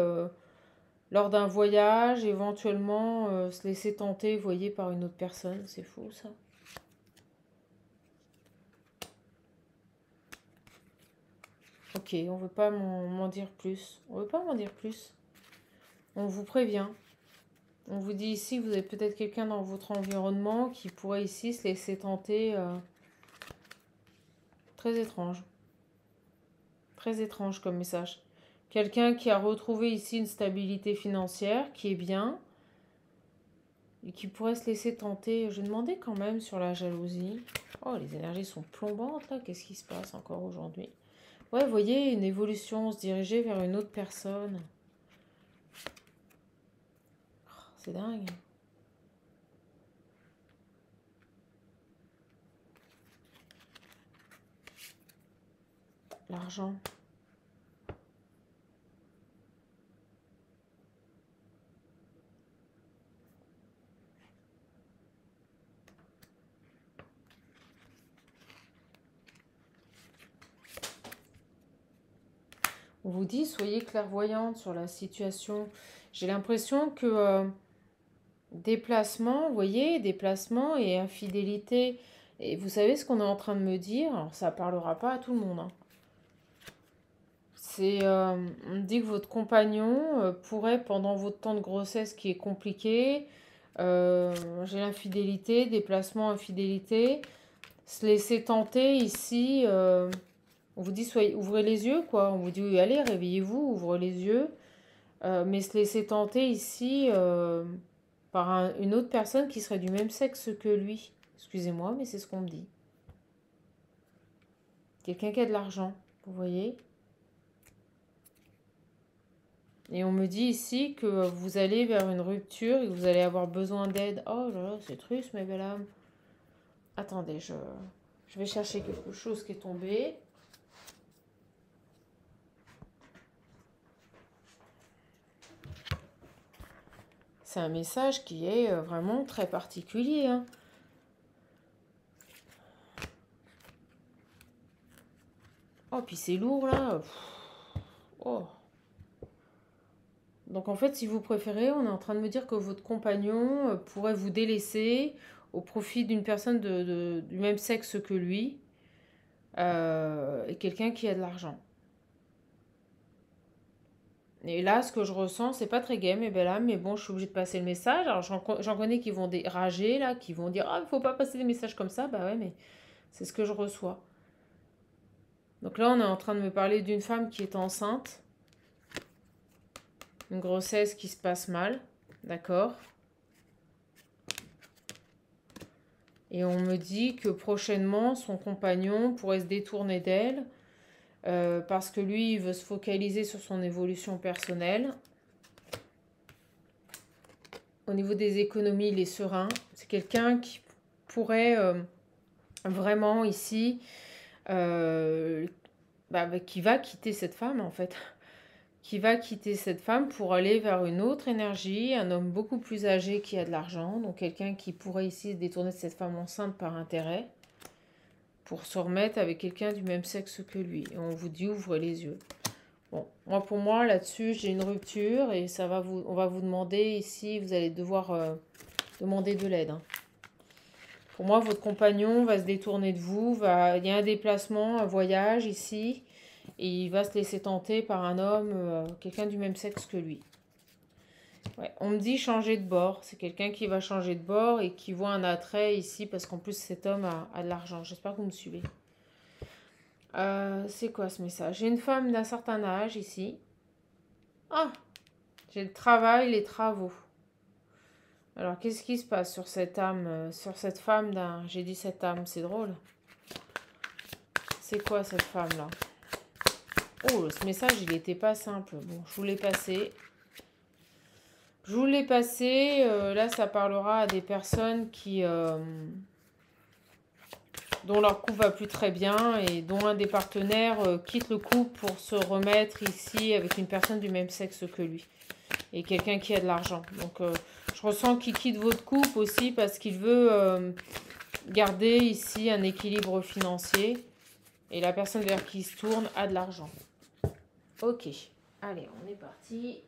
lors d'un voyage, éventuellement, se laisser tenter, vous voyez, par une autre personne. C'est fou, ça. Ok, on veut pas m'en dire plus. On veut pas m'en dire plus. On vous prévient. On vous dit ici que vous avez peut-être quelqu'un dans votre environnement qui pourrait ici se laisser tenter. Très étrange. Très étrange comme message. Quelqu'un qui a retrouvé ici une stabilité financière, qui est bien, et qui pourrait se laisser tenter. Je demandais quand même sur la jalousie. Oh, les énergies sont plombantes là. Qu'est-ce qui se passe encore aujourd'hui? Ouais, vous voyez, une évolution, se diriger vers une autre personne. Oh, c'est dingue. L'argent. On vous dit, soyez clairvoyante sur la situation. J'ai l'impression que déplacement, vous voyez, déplacement et infidélité. Et vous savez ce qu'on est en train de me dire? Alors, ça parlera pas à tout le monde, hein. On me dit que votre compagnon pourrait, pendant votre temps de grossesse qui est compliqué, j'ai l'infidélité, déplacement, infidélité, se laisser tenter ici. On vous dit, ouvrez les yeux, quoi. On vous dit, oui, allez, réveillez-vous, ouvrez les yeux. Mais se laisser tenter ici par une autre personne qui serait du même sexe que lui. Excusez-moi, mais c'est ce qu'on me dit. Quelqu'un qui a de l'argent, vous voyez? Et on me dit ici que vous allez vers une rupture et que vous allez avoir besoin d'aide. Oh là là, c'est triste, mes belles âmes. Attendez, je vais chercher quelque chose qui est tombé. C'est un message qui est vraiment très particulier, hein. Oh, puis c'est lourd, là. Oh. Donc en fait, si vous préférez, on est en train de me dire que votre compagnon pourrait vous délaisser au profit d'une personne du même sexe que lui et quelqu'un qui a de l'argent. Et là, ce que je ressens, c'est pas très gai, mes belles âmes, mais bon, je suis obligée de passer le message. Alors j'en connais qui vont rager, là, qui vont dire, ah, il faut pas passer des messages comme ça. Bah ouais, mais c'est ce que je reçois. Donc là, on est en train de me parler d'une femme qui est enceinte. Une grossesse qui se passe mal. D'accord? Et on me dit que prochainement, son compagnon pourrait se détourner d'elle parce que lui, il veut se focaliser sur son évolution personnelle. Au niveau des économies, il est serein. C'est quelqu'un qui pourrait vraiment ici, qui va quitter cette femme en fait. Qui va quitter cette femme pour aller vers une autre énergie, un homme beaucoup plus âgé qui a de l'argent, donc quelqu'un qui pourrait ici se détourner de cette femme enceinte par intérêt, pour se remettre avec quelqu'un du même sexe que lui. Et on vous dit, ouvrez les yeux. Bon, pour moi, là-dessus, j'ai une rupture et on va vous demander ici, vous allez devoir demander de l'aide, hein. Pour moi, votre compagnon va se détourner de vous, il y a un déplacement, un voyage ici, et il va se laisser tenter par un homme, quelqu'un du même sexe que lui. Ouais, on me dit changer de bord. C'est quelqu'un qui va changer de bord et qui voit un attrait ici parce qu'en plus cet homme a de l'argent. J'espère que vous me suivez. C'est quoi ce message? J'ai une femme d'un certain âge ici. Ah, j'ai le travail, les travaux. Alors, qu'est-ce qui se passe sur cette âme, sur cette femme d'un... J'ai dit cette âme, c'est drôle. C'est quoi cette femme-là? Oh, ce message, il n'était pas simple. Bon, je vous l'ai passé. Je vous l'ai passé. Là, ça parlera à des personnes dont leur couple va plus très bien et dont un des partenaires quitte le couple pour se remettre ici avec une personne du même sexe que lui. Et quelqu'un qui a de l'argent. Donc, je ressens qu'il quitte votre couple aussi parce qu'il veut garder ici un équilibre financier. Et la personne vers qui il se tourne a de l'argent. Ok. Allez, on est parti.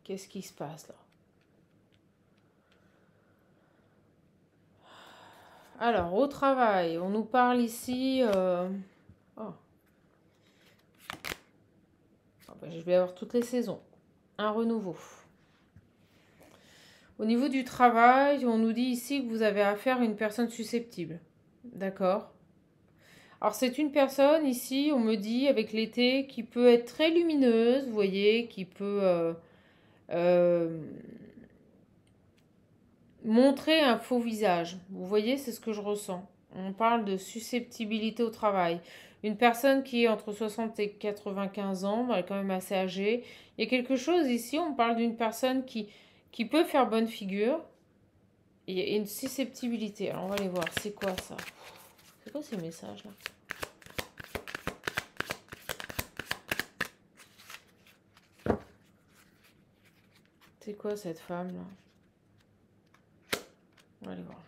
Qu'est-ce qui se passe là? Alors, au travail, on nous parle ici... Oh. Oh, ben, je vais avoir toutes les saisons. Un renouveau. Au niveau du travail, on nous dit ici que vous avez affaire à une personne susceptible. D'accord? Alors, c'est une personne ici, on me dit, avec l'été, qui peut être très lumineuse, vous voyez, qui peut montrer un faux visage. Vous voyez, c'est ce que je ressens. On parle de susceptibilité au travail. Une personne qui est entre 60 et 95 ans, elle est quand même assez âgée. Il y a quelque chose ici, on parle d'une personne qui peut faire bonne figure. Il y a une susceptibilité. Alors, on va aller voir. C'est quoi ça? C'est quoi ces messages-là? C'est quoi cette femme-là? On va aller voir.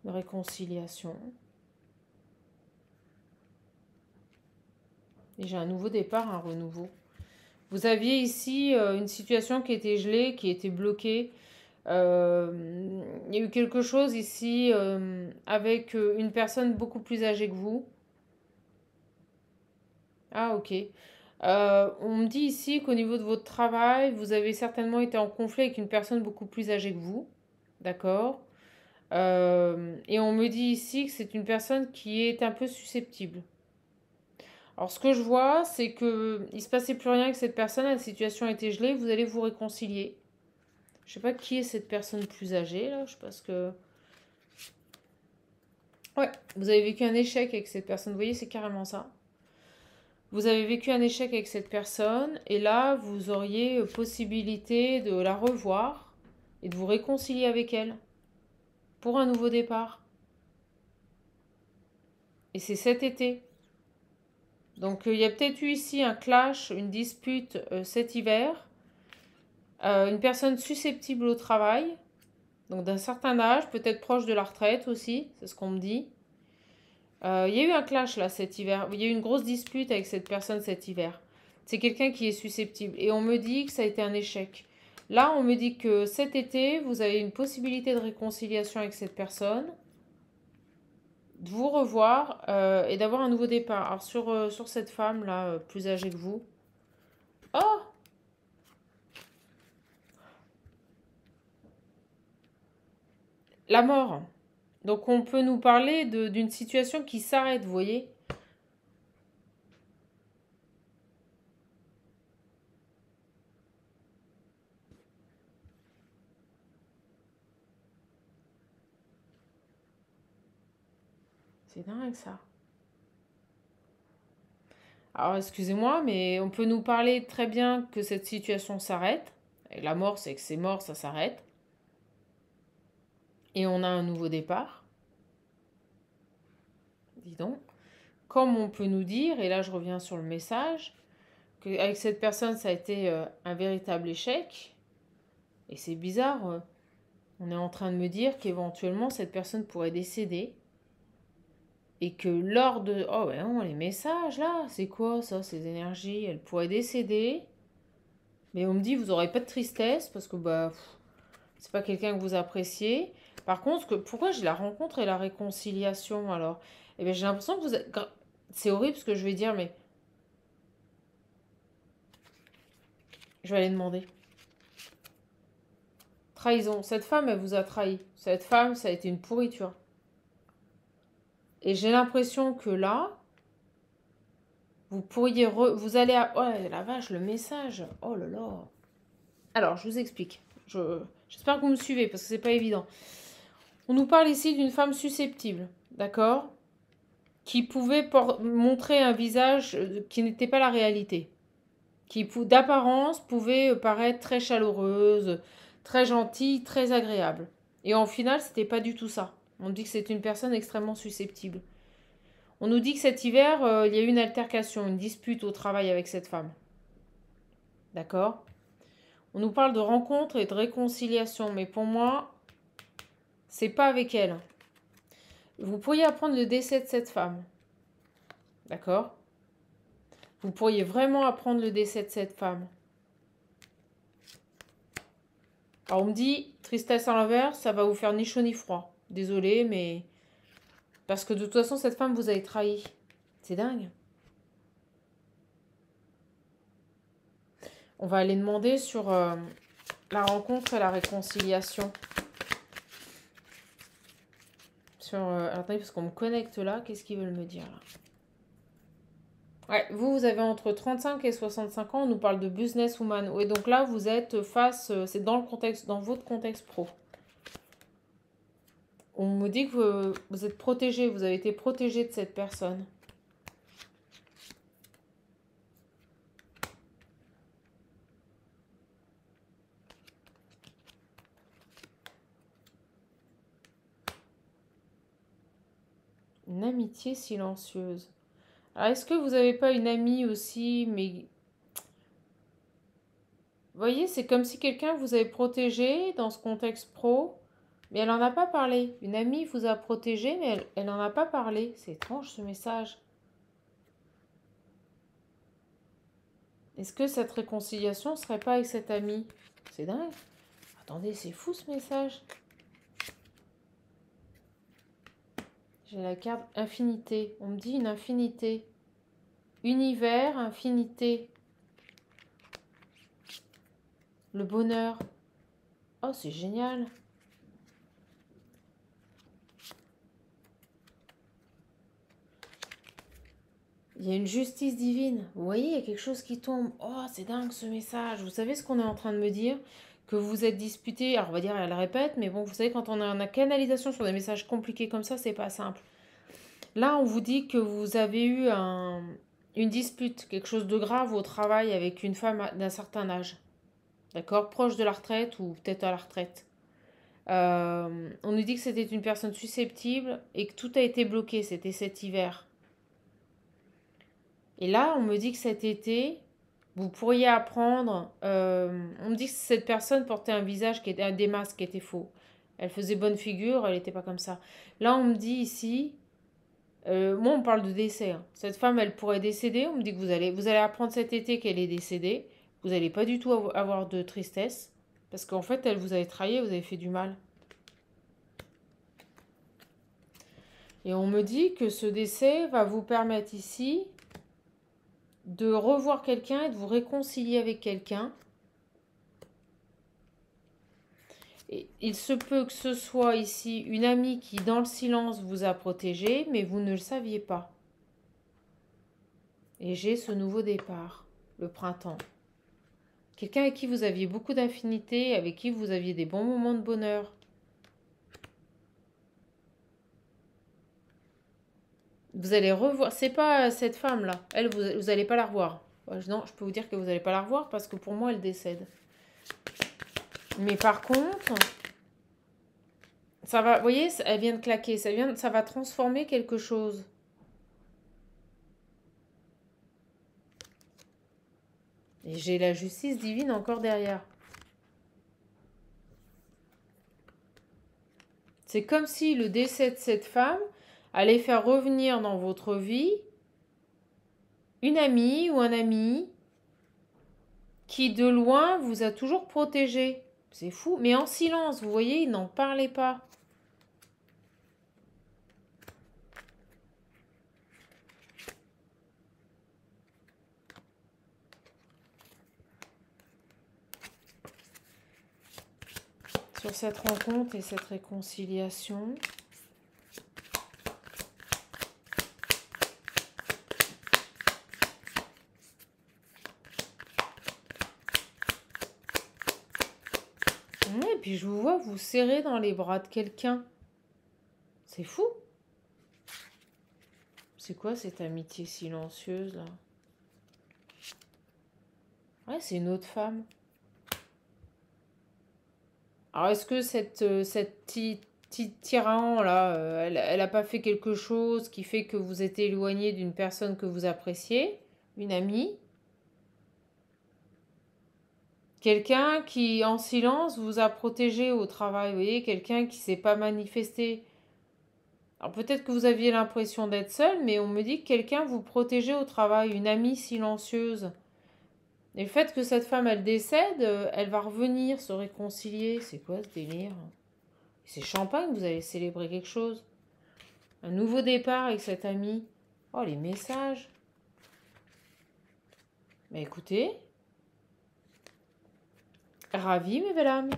Une réconciliation. Et j'ai un nouveau départ, un renouveau. Vous aviez ici une situation qui était gelée, qui était bloquée. Il y a eu quelque chose ici avec une personne beaucoup plus âgée que vous. Ah, ok. On me dit ici qu'au niveau de votre travail, vous avez certainement été en conflit avec une personne beaucoup plus âgée que vous. D'accord. Et on me dit ici que c'est une personne qui est un peu susceptible. Alors, ce que je vois, c'est que il se passait plus rien avec cette personne, la situation était gelée, vous allez vous réconcilier. Je sais pas qui est cette personne plus âgée, là, je sais pas ce que... Ouais, vous avez vécu un échec avec cette personne, vous voyez, c'est carrément ça. Vous avez vécu un échec avec cette personne, et là, vous auriez possibilité de la revoir et de vous réconcilier avec elle pour un nouveau départ. Et c'est cet été. Donc, il y a peut-être eu ici un clash, une dispute cet hiver. Une personne susceptible au travail, donc d'un certain âge, peut-être proche de la retraite aussi, c'est ce qu'on me dit. Il y a eu un clash là cet hiver, il y a eu une grosse dispute avec cette personne cet hiver. C'est quelqu'un qui est susceptible et on me dit que ça a été un échec. Là, on me dit que cet été, vous avez une possibilité de réconciliation avec cette personne, de vous revoir et d'avoir un nouveau départ. Alors sur cette femme là, plus âgée que vous. Oh! La mort. Donc on peut nous parler d'une situation qui s'arrête, vous voyez? C'est dingue ça. Alors excusez-moi, mais on peut nous parler très bien que cette situation s'arrête. Et la mort, c'est que c'est mort, ça s'arrête. Et on a un nouveau départ. Dis donc. Comme on peut nous dire, et là je reviens sur le message, qu'avec cette personne, ça a été un véritable échec. Et c'est bizarre, on est en train de me dire qu'éventuellement cette personne pourrait décéder. Et que lors de... Oh ben non, les messages là, c'est quoi ça, ces énergies? Elle pourrait décéder. Mais on me dit, vous n'aurez pas de tristesse parce que bah, c'est pas quelqu'un que vous appréciez. Par contre, pourquoi j'ai la rencontre et la réconciliation alors? Eh bien, j'ai l'impression que vous êtes... C'est horrible ce que je vais dire, mais je vais aller demander. Trahison. Cette femme, elle vous a trahi. Cette femme, ça a été une pourriture. Et j'ai l'impression que là, vous pourriez... Vous allez... Oh la vache, le message. Oh là là. Alors, je vous explique. J'espère que vous me suivez parce que c'est pas évident. On nous parle ici d'une femme susceptible, d'accord? qui pouvait montrer un visage qui n'était pas la réalité, qui d'apparence pouvait paraître très chaleureuse, très gentille, très agréable. Et en final, c'était pas du tout ça. On dit que c'est une personne extrêmement susceptible. On nous dit que cet hiver, il y a eu une altercation, une dispute au travail avec cette femme. D'accord? On nous parle de rencontre et de réconciliation, mais pour moi, c'est pas avec elle. Vous pourriez apprendre le décès de cette femme. D'accord? Vous pourriez vraiment apprendre le décès de cette femme. Alors on me dit, tristesse à l'inverse, ça va vous faire ni chaud ni froid. Désolée, mais... Parce que de toute façon, cette femme vous a trahi. C'est dingue. On va aller demander sur la rencontre et la réconciliation. Attendez, parce qu'on me connecte là. Qu'est-ce qu'ils veulent me dire là? Ouais, vous avez entre 35 et 65 ans. On nous parle de businesswoman. Oui, donc là, vous êtes face... c'est dans le contexte, dans votre contexte pro. On me dit que vous êtes protégé. Vous avez été protégé de cette personne. Une amitié silencieuse. Alors, est-ce que vous n'avez pas une amie aussi, mais... Vous voyez, c'est comme si quelqu'un vous avait protégé dans ce contexte pro, mais elle n'en a pas parlé. Une amie vous a protégé, mais elle n'en a pas parlé. C'est étrange ce message. Est-ce que cette réconciliation ne serait pas avec cette amie? C'est dingue. Attendez, c'est fou ce message. J'ai la carte infinité. On me dit une infinité. Univers, infinité. Le bonheur. Oh, c'est génial. Il y a une justice divine. Vous voyez, il y a quelque chose qui tombe. Oh, c'est dingue ce message. Vous savez ce qu'on est en train de me dire? Que vous vous êtes disputé. Alors, on va dire, elle répète, mais bon, vous savez, quand on a une canalisation sur des messages compliqués comme ça, c'est pas simple. Là, on vous dit que vous avez eu une dispute, quelque chose de grave au travail avec une femme d'un certain âge. D'accord? Proche de la retraite ou peut-être à la retraite. On nous dit que c'était une personne susceptible et que tout a été bloqué. C'était cet hiver. Et là, on me dit que cet été, vous pourriez apprendre. On me dit que cette personne portait un visage qui était des masques qui étaient faux. Elle faisait bonne figure, elle n'était pas comme ça. Là, on me dit ici. Moi, on parle de décès. Hein. Cette femme, elle pourrait décéder. On me dit que vous allez apprendre cet été qu'elle est décédée. Vous n'allez pas du tout avoir de tristesse. Parce qu'en fait, elle vous avait trahi, vous avez fait du mal. Et on me dit que ce décès va vous permettre ici de revoir quelqu'un et de vous réconcilier avec quelqu'un. Et il se peut que ce soit ici une amie qui, dans le silence, vous a protégé, mais vous ne le saviez pas. Et j'ai ce nouveau départ, le printemps. Quelqu'un avec qui vous aviez beaucoup d'affinité, avec qui vous aviez des bons moments de bonheur. Vous allez revoir, c'est pas cette femme-là, elle, vous n'allez pas la revoir. Non, je peux vous dire que vous n'allez pas la revoir parce que pour moi, elle décède. Mais par contre, ça va, vous voyez, elle vient de claquer, ça va transformer quelque chose. Et j'ai la justice divine encore derrière. C'est comme si le décès de cette femme allait faire revenir dans votre vie une amie ou un ami qui de loin vous a toujours protégé. C'est fou, mais en silence, vous voyez, il n'en parlait pas. Sur cette rencontre et cette réconciliation. Et puis je vous vois vous serrer dans les bras de quelqu'un. C'est fou. C'est quoi cette amitié silencieuse là? Ouais, c'est une autre femme. Alors est-ce que cette petite tyran là, elle a pas fait quelque chose qui fait que vous êtes éloigné d'une personne que vous appréciez, une amie? Quelqu'un qui, en silence, vous a protégé au travail, vous voyez, quelqu'un qui s'est pas manifesté. Alors peut-être que vous aviez l'impression d'être seul, mais on me dit que quelqu'un vous protégeait au travail, une amie silencieuse. Et le fait que cette femme, elle décède, elle va revenir se réconcilier. C'est quoi ce délire? C'est champagne, vous allez célébrer quelque chose. Un nouveau départ avec cette amie. Oh, les messages. Mais écoutez, ravi, mes belles âmes.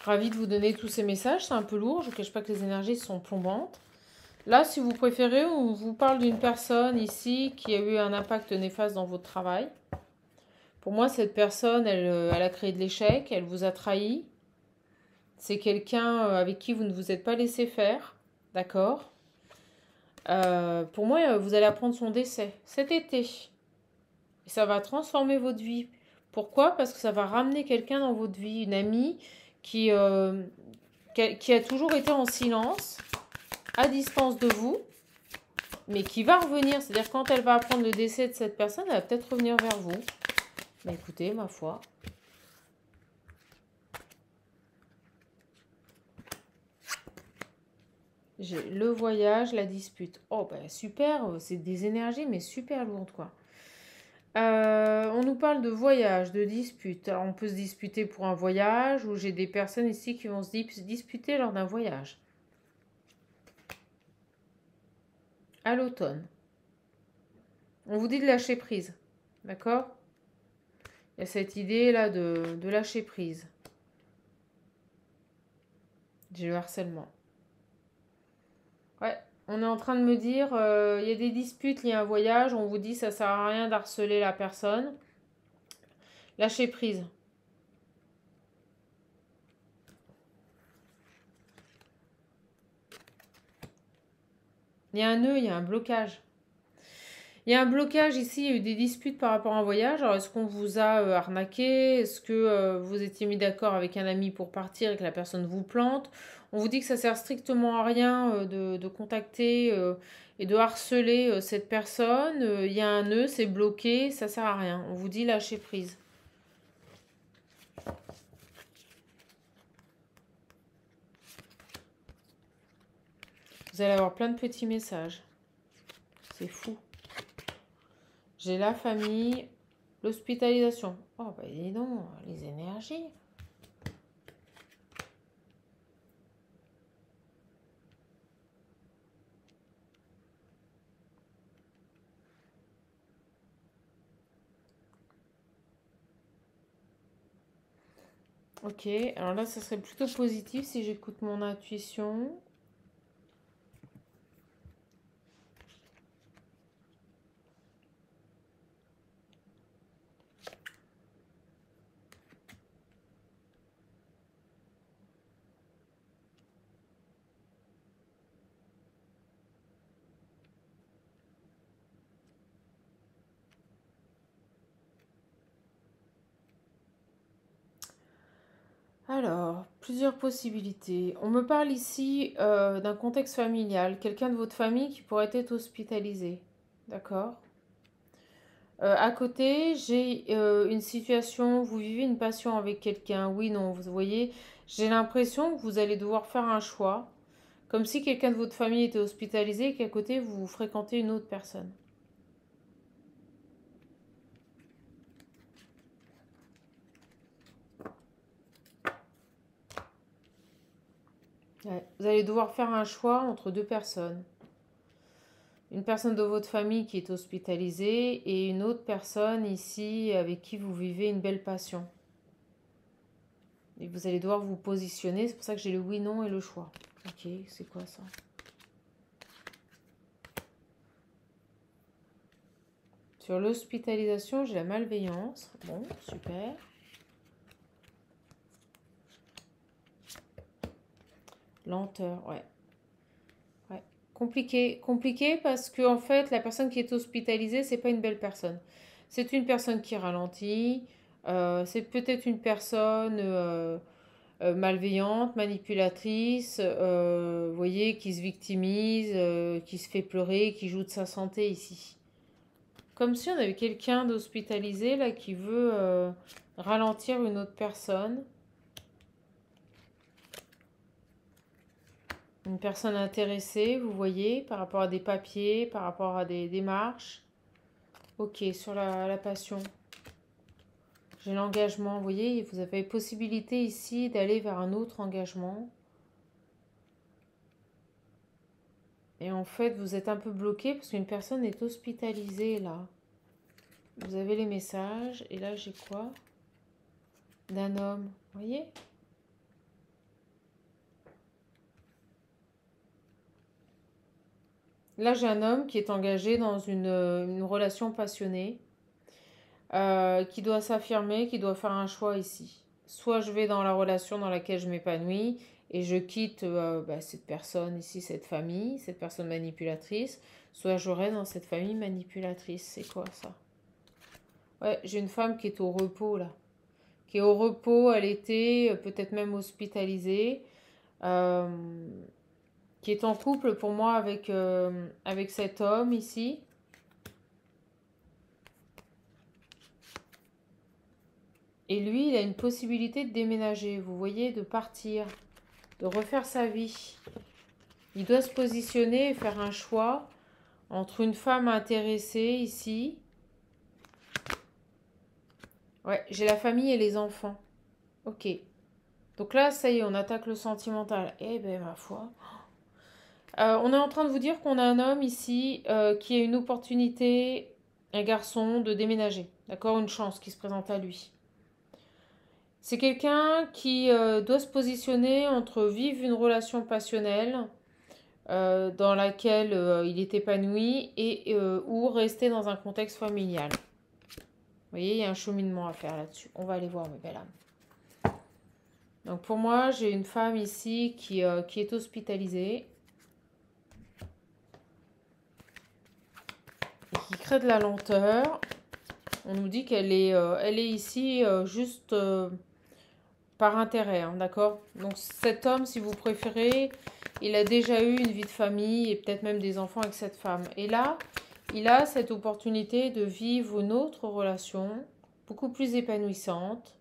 Ravi de vous donner tous ces messages. C'est un peu lourd, je ne cache pas que les énergies sont plombantes. Là, si vous préférez, on vous parle d'une personne ici qui a eu un impact néfaste dans votre travail. Pour moi, cette personne, elle a créé de l'échec, elle vous a trahi. C'est quelqu'un avec qui vous ne vous êtes pas laissé faire, d'accord? Pour moi, vous allez apprendre son décès cet été. Et ça va transformer votre vie. Pourquoi? Parce que ça va ramener quelqu'un dans votre vie, une amie qui, qui a toujours été en silence, à distance de vous, mais qui va revenir. C'est-à-dire quand elle va apprendre le décès de cette personne, elle va peut-être revenir vers vous. Mais écoutez, ma foi. J'ai le voyage, la dispute. Oh, ben super, c'est des énergies, mais super lourdes, quoi. On nous parle de voyage, de dispute. Alors, on peut se disputer pour un voyage, ou j'ai des personnes ici qui vont se disputer lors d'un voyage. À l'automne. On vous dit de lâcher prise. D'accord? Il y a cette idée-là de lâcher prise. J'ai le harcèlement. Ouais, on est en train de me dire, il y a des disputes liées à un voyage, on vous dit ça sert à rien d'harceler la personne. Lâcher prise. Il y a un nœud, il y a un blocage. Il y a un blocage ici, il y a eu des disputes par rapport à un voyage. Alors, est-ce qu'on vous a arnaqué? Est-ce que vous étiez mis d'accord avec un ami pour partir et que la personne vous plante? On vous dit que ça sert strictement à rien de contacter et de harceler cette personne. Il y a un nœud, c'est bloqué, ça sert à rien. On vous dit lâcher prise. Vous allez avoir plein de petits messages. C'est fou. J'ai la famille, l'hospitalisation. Oh, bah dis donc, les énergies. Ok, alors là, ça serait plutôt positif si j'écoute mon intuition. Alors, plusieurs possibilités. On me parle ici d'un contexte familial, quelqu'un de votre famille qui pourrait être hospitalisé. D'accord? À côté, j'ai une situation, vous vivez une passion avec quelqu'un, oui, non, vous voyez, j'ai l'impression que vous allez devoir faire un choix, comme si quelqu'un de votre famille était hospitalisé et qu'à côté, vous fréquentez une autre personne. Ouais. Vous allez devoir faire un choix entre deux personnes. Une personne de votre famille qui est hospitalisée et une autre personne ici avec qui vous vivez une belle passion. Et vous allez devoir vous positionner, c'est pour ça que j'ai le oui, non et le choix. Ok, c'est quoi ça? Sur l'hospitalisation, j'ai la malveillance. Bon, super. Lenteur, ouais. Ouais. Compliqué. Compliqué parce que en fait, la personne qui est hospitalisée, c'est pas une belle personne. C'est une personne qui ralentit. C'est peut-être une personne malveillante, manipulatrice, vous voyez, qui se victimise, qui se fait pleurer, qui joue de sa santé ici. Comme si on avait quelqu'un d'hospitalisé là qui veut ralentir une autre personne. Une personne intéressée, vous voyez, par rapport à des papiers, par rapport à des démarches. Ok, sur la passion. J'ai l'engagement, vous voyez, vous avez possibilité ici d'aller vers un autre engagement. Et en fait, vous êtes un peu bloqué parce qu'une personne est hospitalisée là. Vous avez les messages. Et là, j'ai quoi? D'un homme. Vous voyez? Là, j'ai un homme qui est engagé dans une relation passionnée, qui doit s'affirmer, qui doit faire un choix ici. Soit je vais dans la relation dans laquelle je m'épanouis et je quitte cette personne ici, cette famille, cette personne manipulatrice, soit je reste dans cette famille manipulatrice. C'est quoi ça? Ouais, j'ai une femme qui est au repos là, qui est au repos à l'été, peut-être même hospitalisée, euh, qui est en couple pour moi avec cet homme ici. Et lui, il a une possibilité de déménager, vous voyez, de partir, de refaire sa vie. Il doit se positionner et faire un choix entre une femme intéressée ici. Ouais, j'ai la famille et les enfants. Ok. Donc là, ça y est, on attaque le sentimental. Eh ben, ma foi. On est en train de vous dire qu'on a un homme ici qui a une opportunité, un garçon, de déménager. D'accord? Une chance qui se présente à lui. C'est quelqu'un qui doit se positionner entre vivre une relation passionnelle dans laquelle il est épanoui et ou rester dans un contexte familial. Vous voyez, il y a un cheminement à faire là-dessus. On va aller voir, mes belles âmes. Donc pour moi, j'ai une femme ici qui est hospitalisée et qui crée de la lenteur. On nous dit elle est ici juste par intérêt, hein, d'accord? Donc cet homme, si vous préférez, il a déjà eu une vie de famille et peut-être même des enfants avec cette femme. Et là, il a cette opportunité de vivre une autre relation, beaucoup plus épanouissante,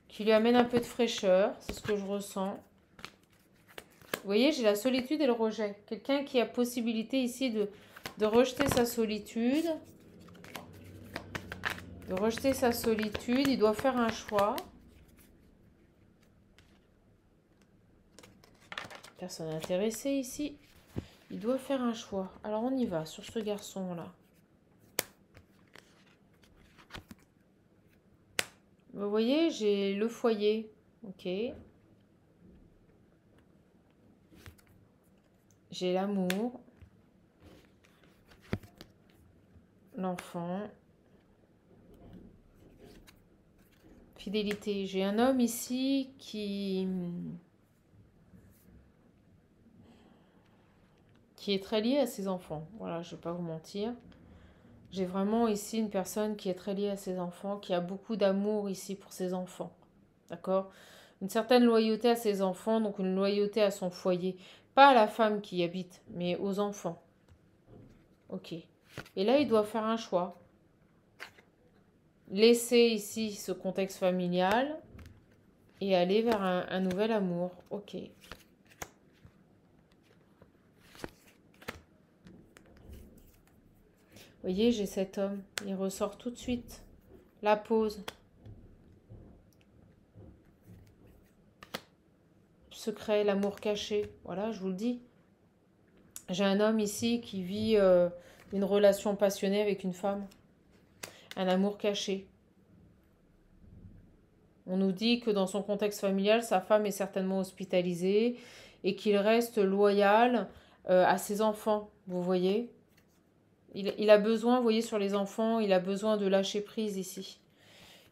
qui lui amène un peu de fraîcheur, c'est ce que je ressens. Vous voyez, j'ai la solitude et le rejet. Quelqu'un qui a possibilité ici de rejeter sa solitude. De rejeter sa solitude, il doit faire un choix. Personne intéressée ici. Il doit faire un choix. Alors on y va sur ce garçon-là. Vous voyez, j'ai le foyer. Ok. J'ai l'amour. L'enfant. Fidélité. J'ai un homme ici qui est très lié à ses enfants. Voilà, je ne vais pas vous mentir. J'ai vraiment ici une personne qui est très liée à ses enfants, qui a beaucoup d'amour ici pour ses enfants. D'accord? Une certaine loyauté à ses enfants, donc une loyauté à son foyer. Pas à la femme qui y habite, mais aux enfants. Ok. Et là, il doit faire un choix. Laisser ici ce contexte familial et aller vers un nouvel amour. Ok. Vous voyez, j'ai cet homme. Il ressort tout de suite. La pause. Secret, l'amour caché. Voilà, je vous le dis. J'ai un homme ici qui vit une relation passionnée avec une femme. Un amour caché. On nous dit que dans son contexte familial, sa femme est certainement hospitalisée et qu'il reste loyal à ses enfants. Vous voyez? Il a besoin, vous voyez, sur les enfants, il a besoin de lâcher prise ici.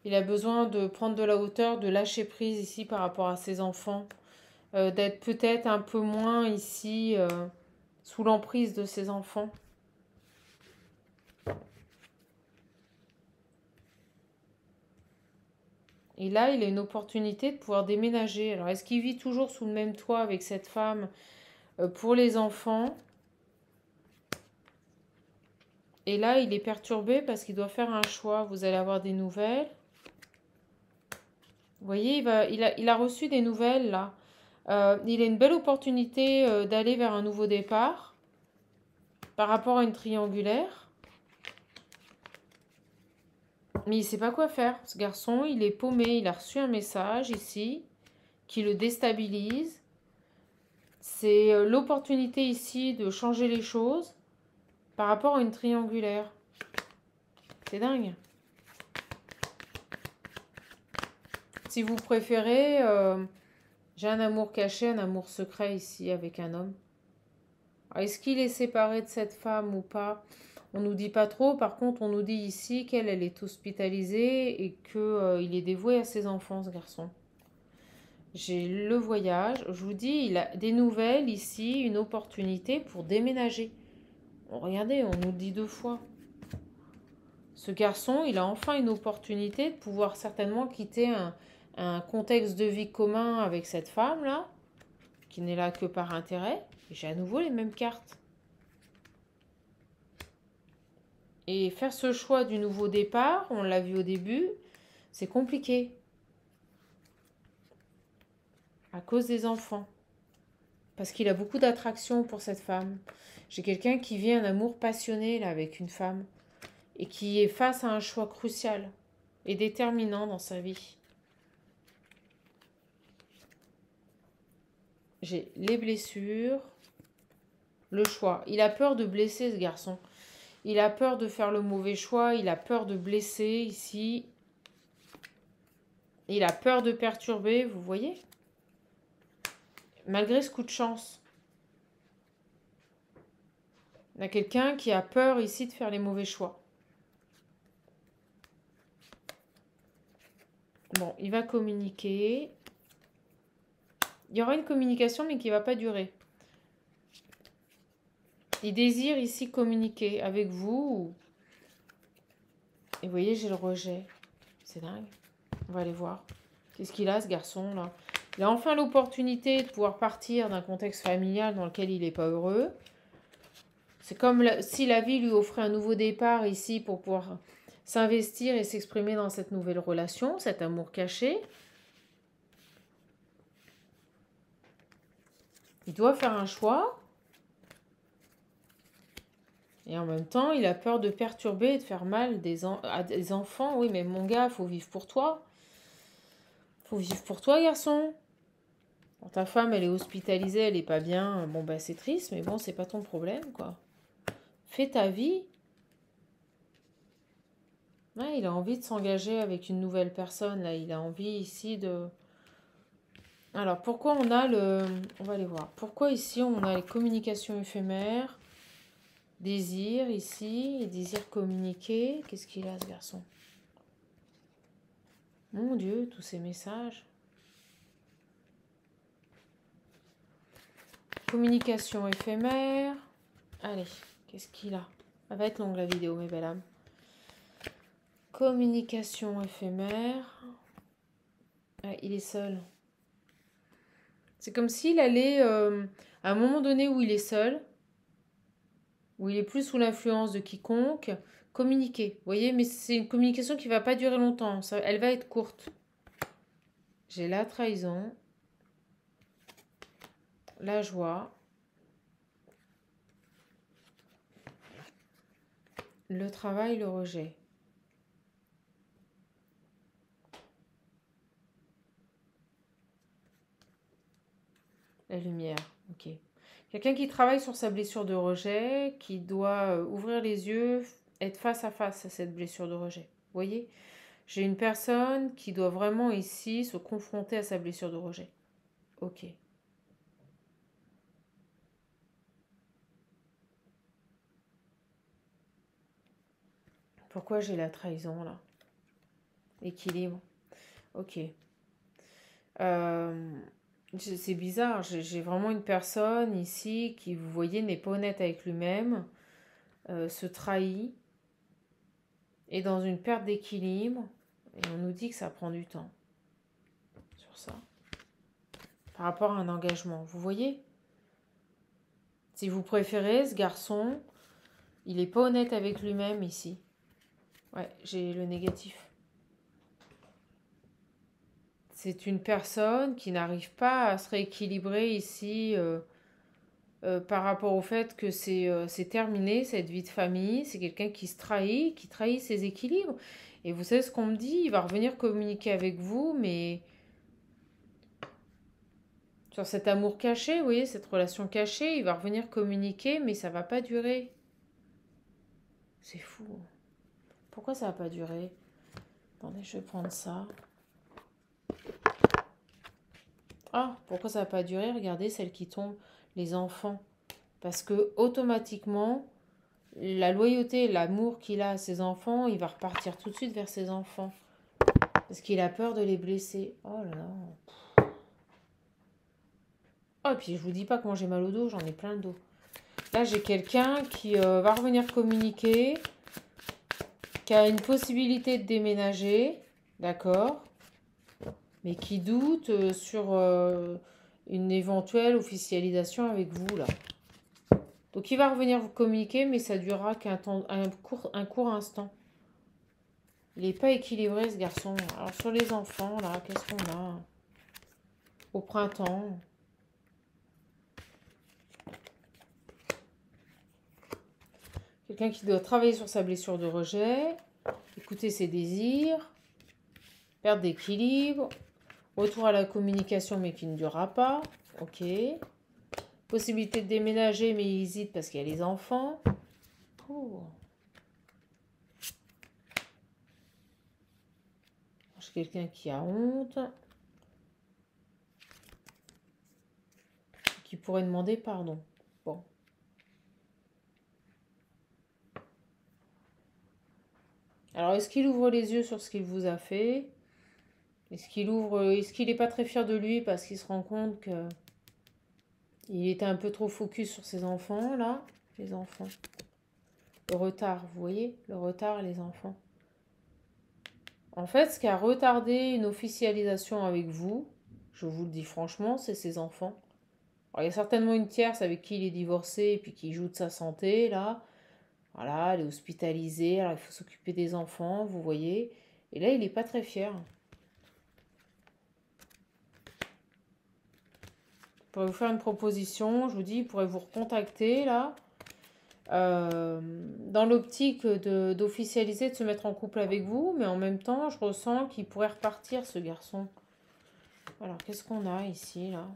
Il a besoin de prendre de la hauteur, de lâcher prise ici par rapport à ses enfants. D'être peut-être un peu moins ici sous l'emprise de ses enfants. Et là, il a une opportunité de pouvoir déménager. Alors, est-ce qu'il vit toujours sous le même toit avec cette femme pour les enfants? Et là, il est perturbé parce qu'il doit faire un choix. Vous allez avoir des nouvelles. Vous voyez, il a reçu des nouvelles là. Il a une belle opportunité d'aller vers un nouveau départ par rapport à une triangulaire. Mais il ne sait pas quoi faire. Ce garçon, il est paumé. Il a reçu un message ici qui le déstabilise. C'est l'opportunité ici de changer les choses par rapport à une triangulaire. C'est dingue. Si vous préférez, j'ai un amour caché, un amour secret ici avec un homme. Est-ce qu'il est séparé de cette femme ou pas? On nous dit pas trop. Par contre, on nous dit ici qu'elle est hospitalisée et qu'il est dévoué à ses enfants, ce garçon. J'ai le voyage. Je vous dis, il a des nouvelles ici, une opportunité pour déménager. Bon, regardez, on nous le dit 2 fois. Ce garçon, il a enfin une opportunité de pouvoir certainement quitter un contexte de vie commun avec cette femme-là, qui n'est là que par intérêt. Et j'ai à nouveau les mêmes cartes. Et faire ce choix du nouveau départ, on l'a vu au début, c'est compliqué. À cause des enfants. Parce qu'il a beaucoup d'attraction pour cette femme. J'ai quelqu'un qui vit un amour passionné là avec une femme. Et qui est face à un choix crucial et déterminant dans sa vie. J'ai les blessures, le choix. Il a peur de blesser ce garçon. Il a peur de faire le mauvais choix. Il a peur de blesser ici. Il a peur de perturber, vous voyez? Malgré ce coup de chance. Il y a quelqu'un qui a peur ici de faire les mauvais choix. Bon, il va communiquer. Il y aura une communication, mais qui ne va pas durer. Il désire ici communiquer avec vous. Et vous voyez, j'ai le rejet. C'est dingue. On va aller voir. Qu'est-ce qu'il a, ce garçon-là? Il a enfin l'opportunité de pouvoir partir d'un contexte familial dans lequel il n'est pas heureux. C'est comme si la vie lui offrait un nouveau départ ici pour pouvoir s'investir et s'exprimer dans cette nouvelle relation, cet amour caché. Il doit faire un choix. Et en même temps, il a peur de perturber et de faire mal à des enfants. Oui, mais mon gars, faut vivre pour toi. Faut vivre pour toi, garçon. Quand ta femme, elle est hospitalisée, elle est pas bien. Bon, bah, c'est triste, mais bon, c'est pas ton problème, quoi. Fais ta vie. Ouais, il a envie de s'engager avec une nouvelle personne, là. Il a envie ici de... Alors, pourquoi on a le... On va aller voir. Pourquoi ici, on a les communications éphémères? Désir, ici. Et désir communiquer. Qu'est-ce qu'il a, ce garçon? Mon Dieu, tous ces messages. Communication éphémère. Allez, qu'est-ce qu'il a? Ça va être longue la vidéo, mes belles âmes. Communication éphémère. Ah, il est seul. C'est comme s'il allait, à un moment donné où il est seul, où il est plus sous l'influence de quiconque, communiquer. Vous voyez, mais c'est une communication qui ne va pas durer longtemps. Elle va être courte. J'ai la trahison, la joie, le travail, le rejet. La lumière, ok. Quelqu'un qui travaille sur sa blessure de rejet, qui doit ouvrir les yeux, être face à cette blessure de rejet. Vous voyez? J'ai une personne qui doit vraiment ici se confronter à sa blessure de rejet. Ok. Pourquoi j'ai la trahison là? Équilibre. Ok. C'est bizarre, j'ai vraiment une personne ici qui, vous voyez, n'est pas honnête avec lui-même, se trahit, est dans une perte d'équilibre, et on nous dit que ça prend du temps sur ça, par rapport à un engagement. Vous voyez? Si vous préférez, ce garçon, il n'est pas honnête avec lui-même ici. Ouais, j'ai le négatif. C'est une personne qui n'arrive pas à se rééquilibrer ici par rapport au fait que c'est terminé, cette vie de famille. C'est quelqu'un qui se qui trahit ses équilibres. Et vous savez ce qu'on me dit? Il va revenir communiquer avec vous, mais sur cet amour caché, vous voyez, cette relation cachée, il va revenir communiquer, mais ça va pas durer. C'est fou. Pourquoi ça va pas durer? Attendez, je vais prendre ça. Ah, pourquoi ça va pas durer? Regardez celle qui tombe, les enfants. Parce que automatiquement, la loyauté et l'amour qu'il a à ses enfants, il va repartir tout de suite vers ses enfants. Parce qu'il a peur de les blesser. Oh là là. Oh, et puis je vous dis pas comment j'ai mal au dos, j'en ai plein le dos. Là, j'ai quelqu'un qui va revenir communiquer, qui a une possibilité de déménager, d'accord, mais qui doute sur une éventuelle officialisation avec vous, là. Donc il va revenir vous communiquer, mais ça durera un court instant. Il n'est pas équilibré, ce garçon. Alors sur les enfants, là, qu'est-ce qu'on a? Au printemps. Quelqu'un qui doit travailler sur sa blessure de rejet, écouter ses désirs, perte d'équilibre, retour à la communication mais qui ne durera pas. Ok. Possibilité de déménager mais il hésite parce qu'il y a les enfants. Oh. J'ai quelqu'un qui a honte. Qui pourrait demander pardon. Bon. Alors, est-ce qu'il ouvre les yeux sur ce qu'il vous a fait? Est-ce qu'il n'est pas très fier de lui parce qu'il se rend compte que il était un peu trop focus sur ses enfants, là? Les enfants. Le retard, vous voyez? Le retard et les enfants. En fait, ce qui a retardé une officialisation avec vous, je vous le dis franchement, c'est ses enfants. Alors, il y a certainement une tierce avec qui il est divorcé et puis qui joue de sa santé, là. Voilà, elle est hospitalisée, alors il faut s'occuper des enfants, vous voyez. Et là, il n'est pas très fier. Je pourrais vous faire une proposition, je vous dis, il pourrait vous recontacter, là. Dans l'optique d'officialiser, de se mettre en couple avec vous, mais en même temps, je ressens qu'il pourrait repartir, ce garçon. Alors, qu'est-ce qu'on a ici, là?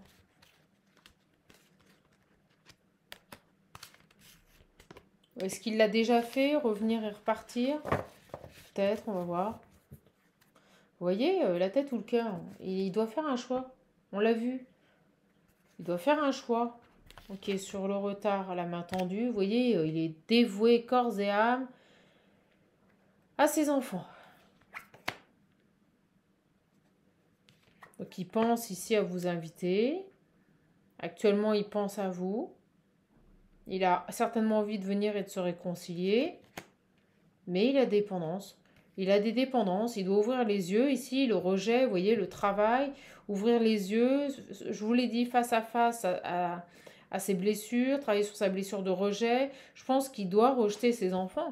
Est-ce qu'il l'a déjà fait, revenir et repartir? Peut-être, on va voir. Vous voyez, la tête ou le cœur, il doit faire un choix. On l'a vu. Il doit faire un choix. Ok, sur le retard, à la main tendue, vous voyez, il est dévoué corps et âme à ses enfants. Donc il pense ici à vous inviter. Actuellement, il pense à vous. Il a certainement envie de venir et de se réconcilier. Mais il a dépendance. Il a des dépendances. Il doit ouvrir les yeux. Ici, le rejet, vous voyez, le travail. Ouvrir les yeux. Je vous l'ai dit, face à ses blessures. Travailler sur sa blessure de rejet. Je pense qu'il doit rejeter ses enfants.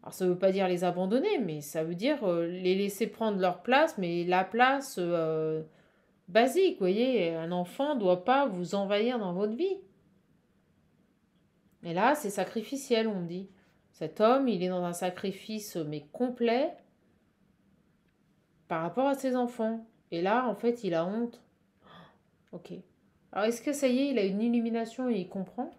Alors, ça ne veut pas dire les abandonner, mais ça veut dire les laisser prendre leur place, mais la place basique, vous voyez, un enfant ne doit pas vous envahir dans votre vie. Et là, c'est sacrificiel, on me dit. Cet homme, il est dans un sacrifice, mais complet, par rapport à ses enfants. Et là, en fait, il a honte. Ok. Alors, est-ce que ça y est, il a une illumination et il comprend?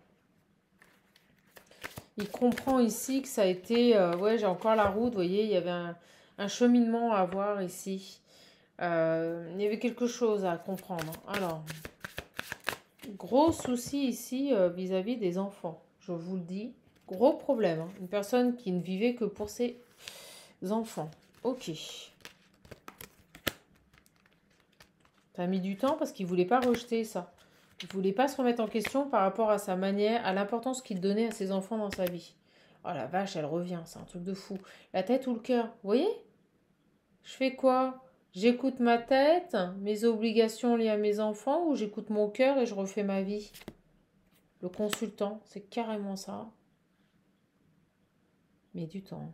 Il comprend ici que ça a été... ouais, j'ai encore la route, vous voyez, il y avait un cheminement à voir ici. Il y avait quelque chose à comprendre. Alors, gros souci ici vis-à-vis des enfants. Je vous le dis. Gros problème. Hein. Une personne qui ne vivait que pour ses enfants. Ok. Ça a mis du temps parce qu'il ne voulait pas rejeter ça. Il ne voulait pas se remettre en question par rapport à sa manière, à l'importance qu'il donnait à ses enfants dans sa vie. Oh la vache, elle revient, c'est un truc de fou. La tête ou le cœur, vous voyez? Je fais quoi? J'écoute ma tête, mes obligations liées à mes enfants, ou j'écoute mon cœur et je refais ma vie? Le consultant, c'est carrément ça. Mais du temps.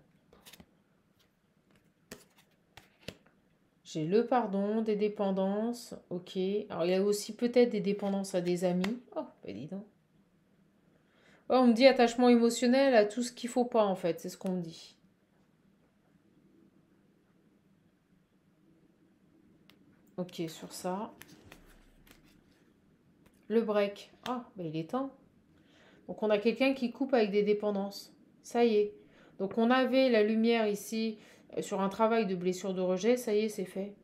J'ai le pardon, des dépendances, ok. Alors il y a aussi peut-être des dépendances à des amis. Oh, ben dis donc. Ouais, on me dit attachement émotionnel à tout ce qu'il faut pas en fait, c'est ce qu'on me dit. Ok, sur ça. Le break. Ah, ben il est temps. Donc on a quelqu'un qui coupe avec des dépendances. Ça y est. Donc on avait la lumière ici sur un travail de blessure de rejet, ça y est, c'est fait.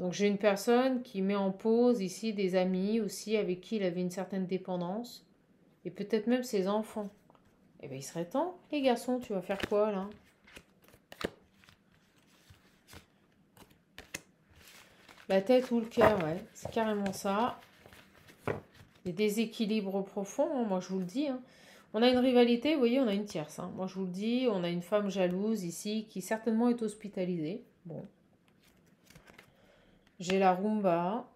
Donc j'ai une personne qui met en pause ici des amis aussi avec qui il avait une certaine dépendance. Et peut-être même ses enfants. Eh bien il serait temps. Les garçons, tu vas faire quoi là? La tête ou le cœur, ouais. C'est carrément ça. Des déséquilibres profonds, hein, moi je vous le dis. Hein. On a une rivalité, vous voyez, on a une tierce. Hein. Moi je vous le dis, on a une femme jalouse ici qui certainement est hospitalisée. Bon. J'ai la rumba.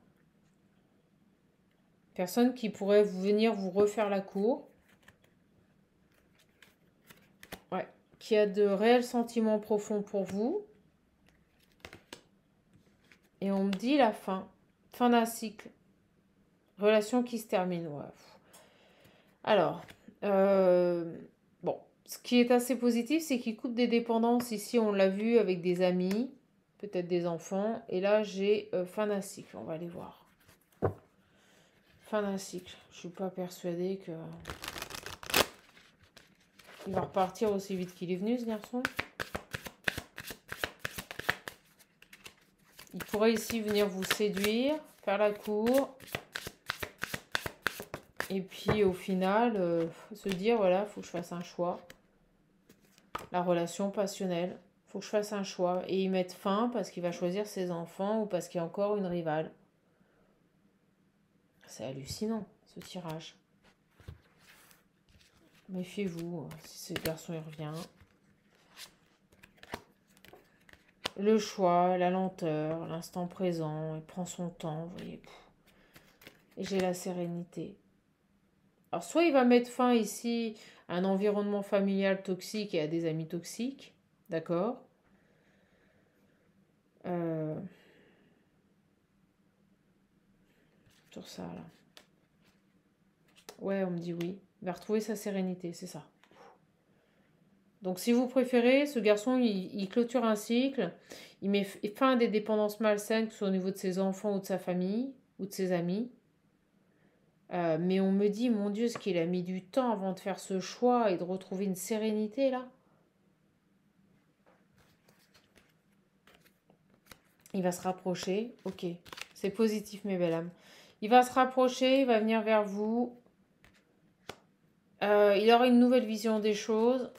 Personne qui pourrait venir vous refaire la cour. Ouais. Qui a de réels sentiments profonds pour vous. Et on me dit la fin. Fin d'un cycle. Relation qui se termine. Ouais. Alors, bon. Ce qui est assez positif, c'est qu'il coupe des dépendances. Ici, on l'a vu avec des amis, peut-être des enfants. Et là, j'ai fin d'un cycle. On va aller voir. Fin d'un cycle. Je ne suis pas persuadée que... Il va repartir aussi vite qu'il est venu, ce garçon. Il pourrait ici venir vous séduire, faire la cour. Et puis, au final, se dire, voilà, il faut que je fasse un choix. La relation passionnelle. Il faut que je fasse un choix. Et y mettre fin parce qu'il va choisir ses enfants ou parce qu'il y a encore une rivale. C'est hallucinant, ce tirage. Méfiez-vous, si ce garçon il revient. Le choix, la lenteur, l'instant présent, il prend son temps, vous voyez. Et j'ai la sérénité. Alors, soit il va mettre fin ici à un environnement familial toxique et à des amis toxiques, d'accord? Sur ça, là. Ouais, on me dit oui. Il va retrouver sa sérénité, c'est ça. Donc, si vous préférez, ce garçon, il clôture un cycle. Il met fin à des dépendances malsaines, que ce soit au niveau de ses enfants ou de sa famille ou de ses amis. Mais on me dit, mon Dieu, ce qu'il a mis du temps avant de faire ce choix et de retrouver une sérénité, là. Il va se rapprocher. Ok, c'est positif, mes belles âmes. Il va se rapprocher, il va venir vers vous. Il aura une nouvelle vision des choses.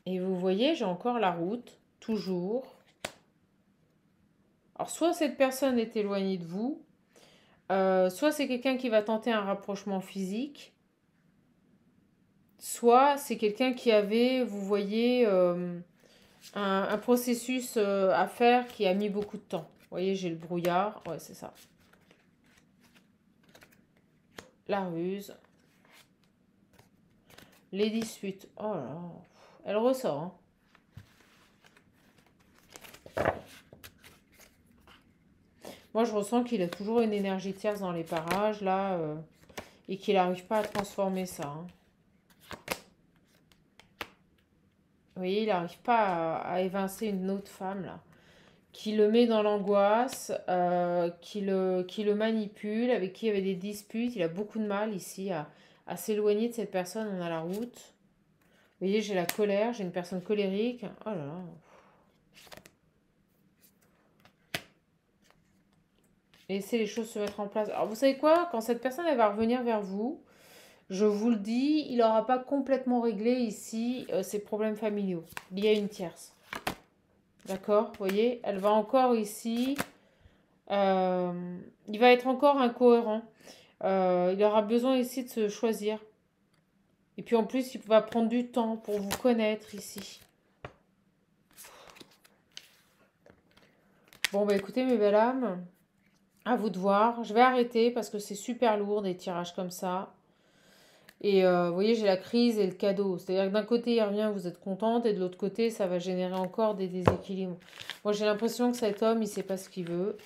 Et vous voyez, j'ai encore la route, toujours. Alors, soit cette personne est éloignée de vous, soit c'est quelqu'un qui va tenter un rapprochement physique, soit c'est quelqu'un qui avait, vous voyez, un processus à faire qui a mis beaucoup de temps. Vous voyez, j'ai le brouillard. Ouais, c'est ça. La ruse. Les disputes. Oh là là. Elle ressort. Hein. Moi, je ressens qu'il a toujours une énergie tierce dans les parages, là, et qu'il n'arrive pas à transformer ça. Hein. Vous voyez, il n'arrive pas à évincer une autre femme, là, qui le met dans l'angoisse, qui le manipule, avec qui il y avait des disputes. Il a beaucoup de mal ici à s'éloigner de cette personne. On a la route. Vous voyez, j'ai la colère, j'ai une personne colérique. Oh là là. Laissez les choses se mettre en place. Alors, vous savez quoi? Quand cette personne, elle va revenir vers vous, je vous le dis, il n'aura pas complètement réglé ici ses problèmes familiaux. Il y a une tierce. D'accord? Vous voyez? Elle va encore ici Il va être encore incohérent. Il aura besoin ici de se choisir. Et puis en plus, il va prendre du temps pour vous connaître ici. Bon, bah écoutez, mes belles âmes, à vous de voir. Je vais arrêter parce que c'est super lourd des tirages comme ça. Et vous voyez, j'ai la crise et le cadeau. C'est-à-dire que d'un côté, il revient, vous êtes contente, et de l'autre côté, ça va générer encore des déséquilibres. Moi, j'ai l'impression que cet homme, il sait pas ce qu'il veut.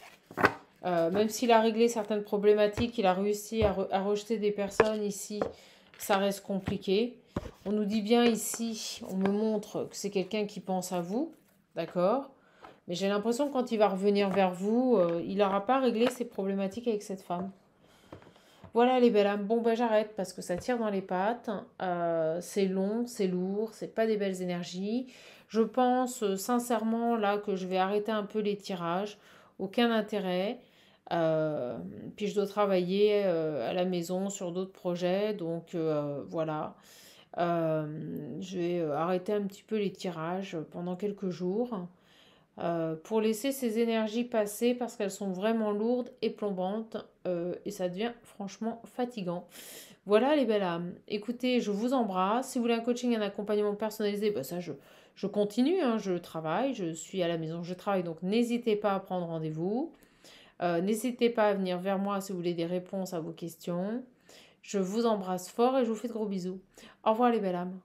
Même s'il a réglé certaines problématiques, il a réussi à rejeter des personnes ici, ça reste compliqué. On nous dit bien ici, on me montre que c'est quelqu'un qui pense à vous, d'accord? Mais j'ai l'impression que quand il va revenir vers vous, il n'aura pas réglé ses problématiques avec cette femme. Voilà les belles âmes. Bon, ben j'arrête parce que ça tire dans les pattes. C'est long, c'est lourd, c'est pas des belles énergies. Je pense sincèrement là que je vais arrêter un peu les tirages. Aucun intérêt. Euh, Puis je dois travailler à la maison sur d'autres projets. Donc voilà. Je vais arrêter un petit peu les tirages pendant quelques jours pour laisser ces énergies passer parce qu'elles sont vraiment lourdes et plombantes et ça devient franchement fatigant. Voilà les belles âmes. Écoutez, je vous embrasse. Si vous voulez un coaching, un accompagnement personnalisé, bah ça je continue, hein, je travaille, je suis à la maison, je travaille, donc n'hésitez pas à prendre rendez-vous. N'hésitez pas à venir vers moi si vous voulez des réponses à vos questions. Je vous embrasse fort et je vous fais de gros bisous. Au revoir les belles âmes.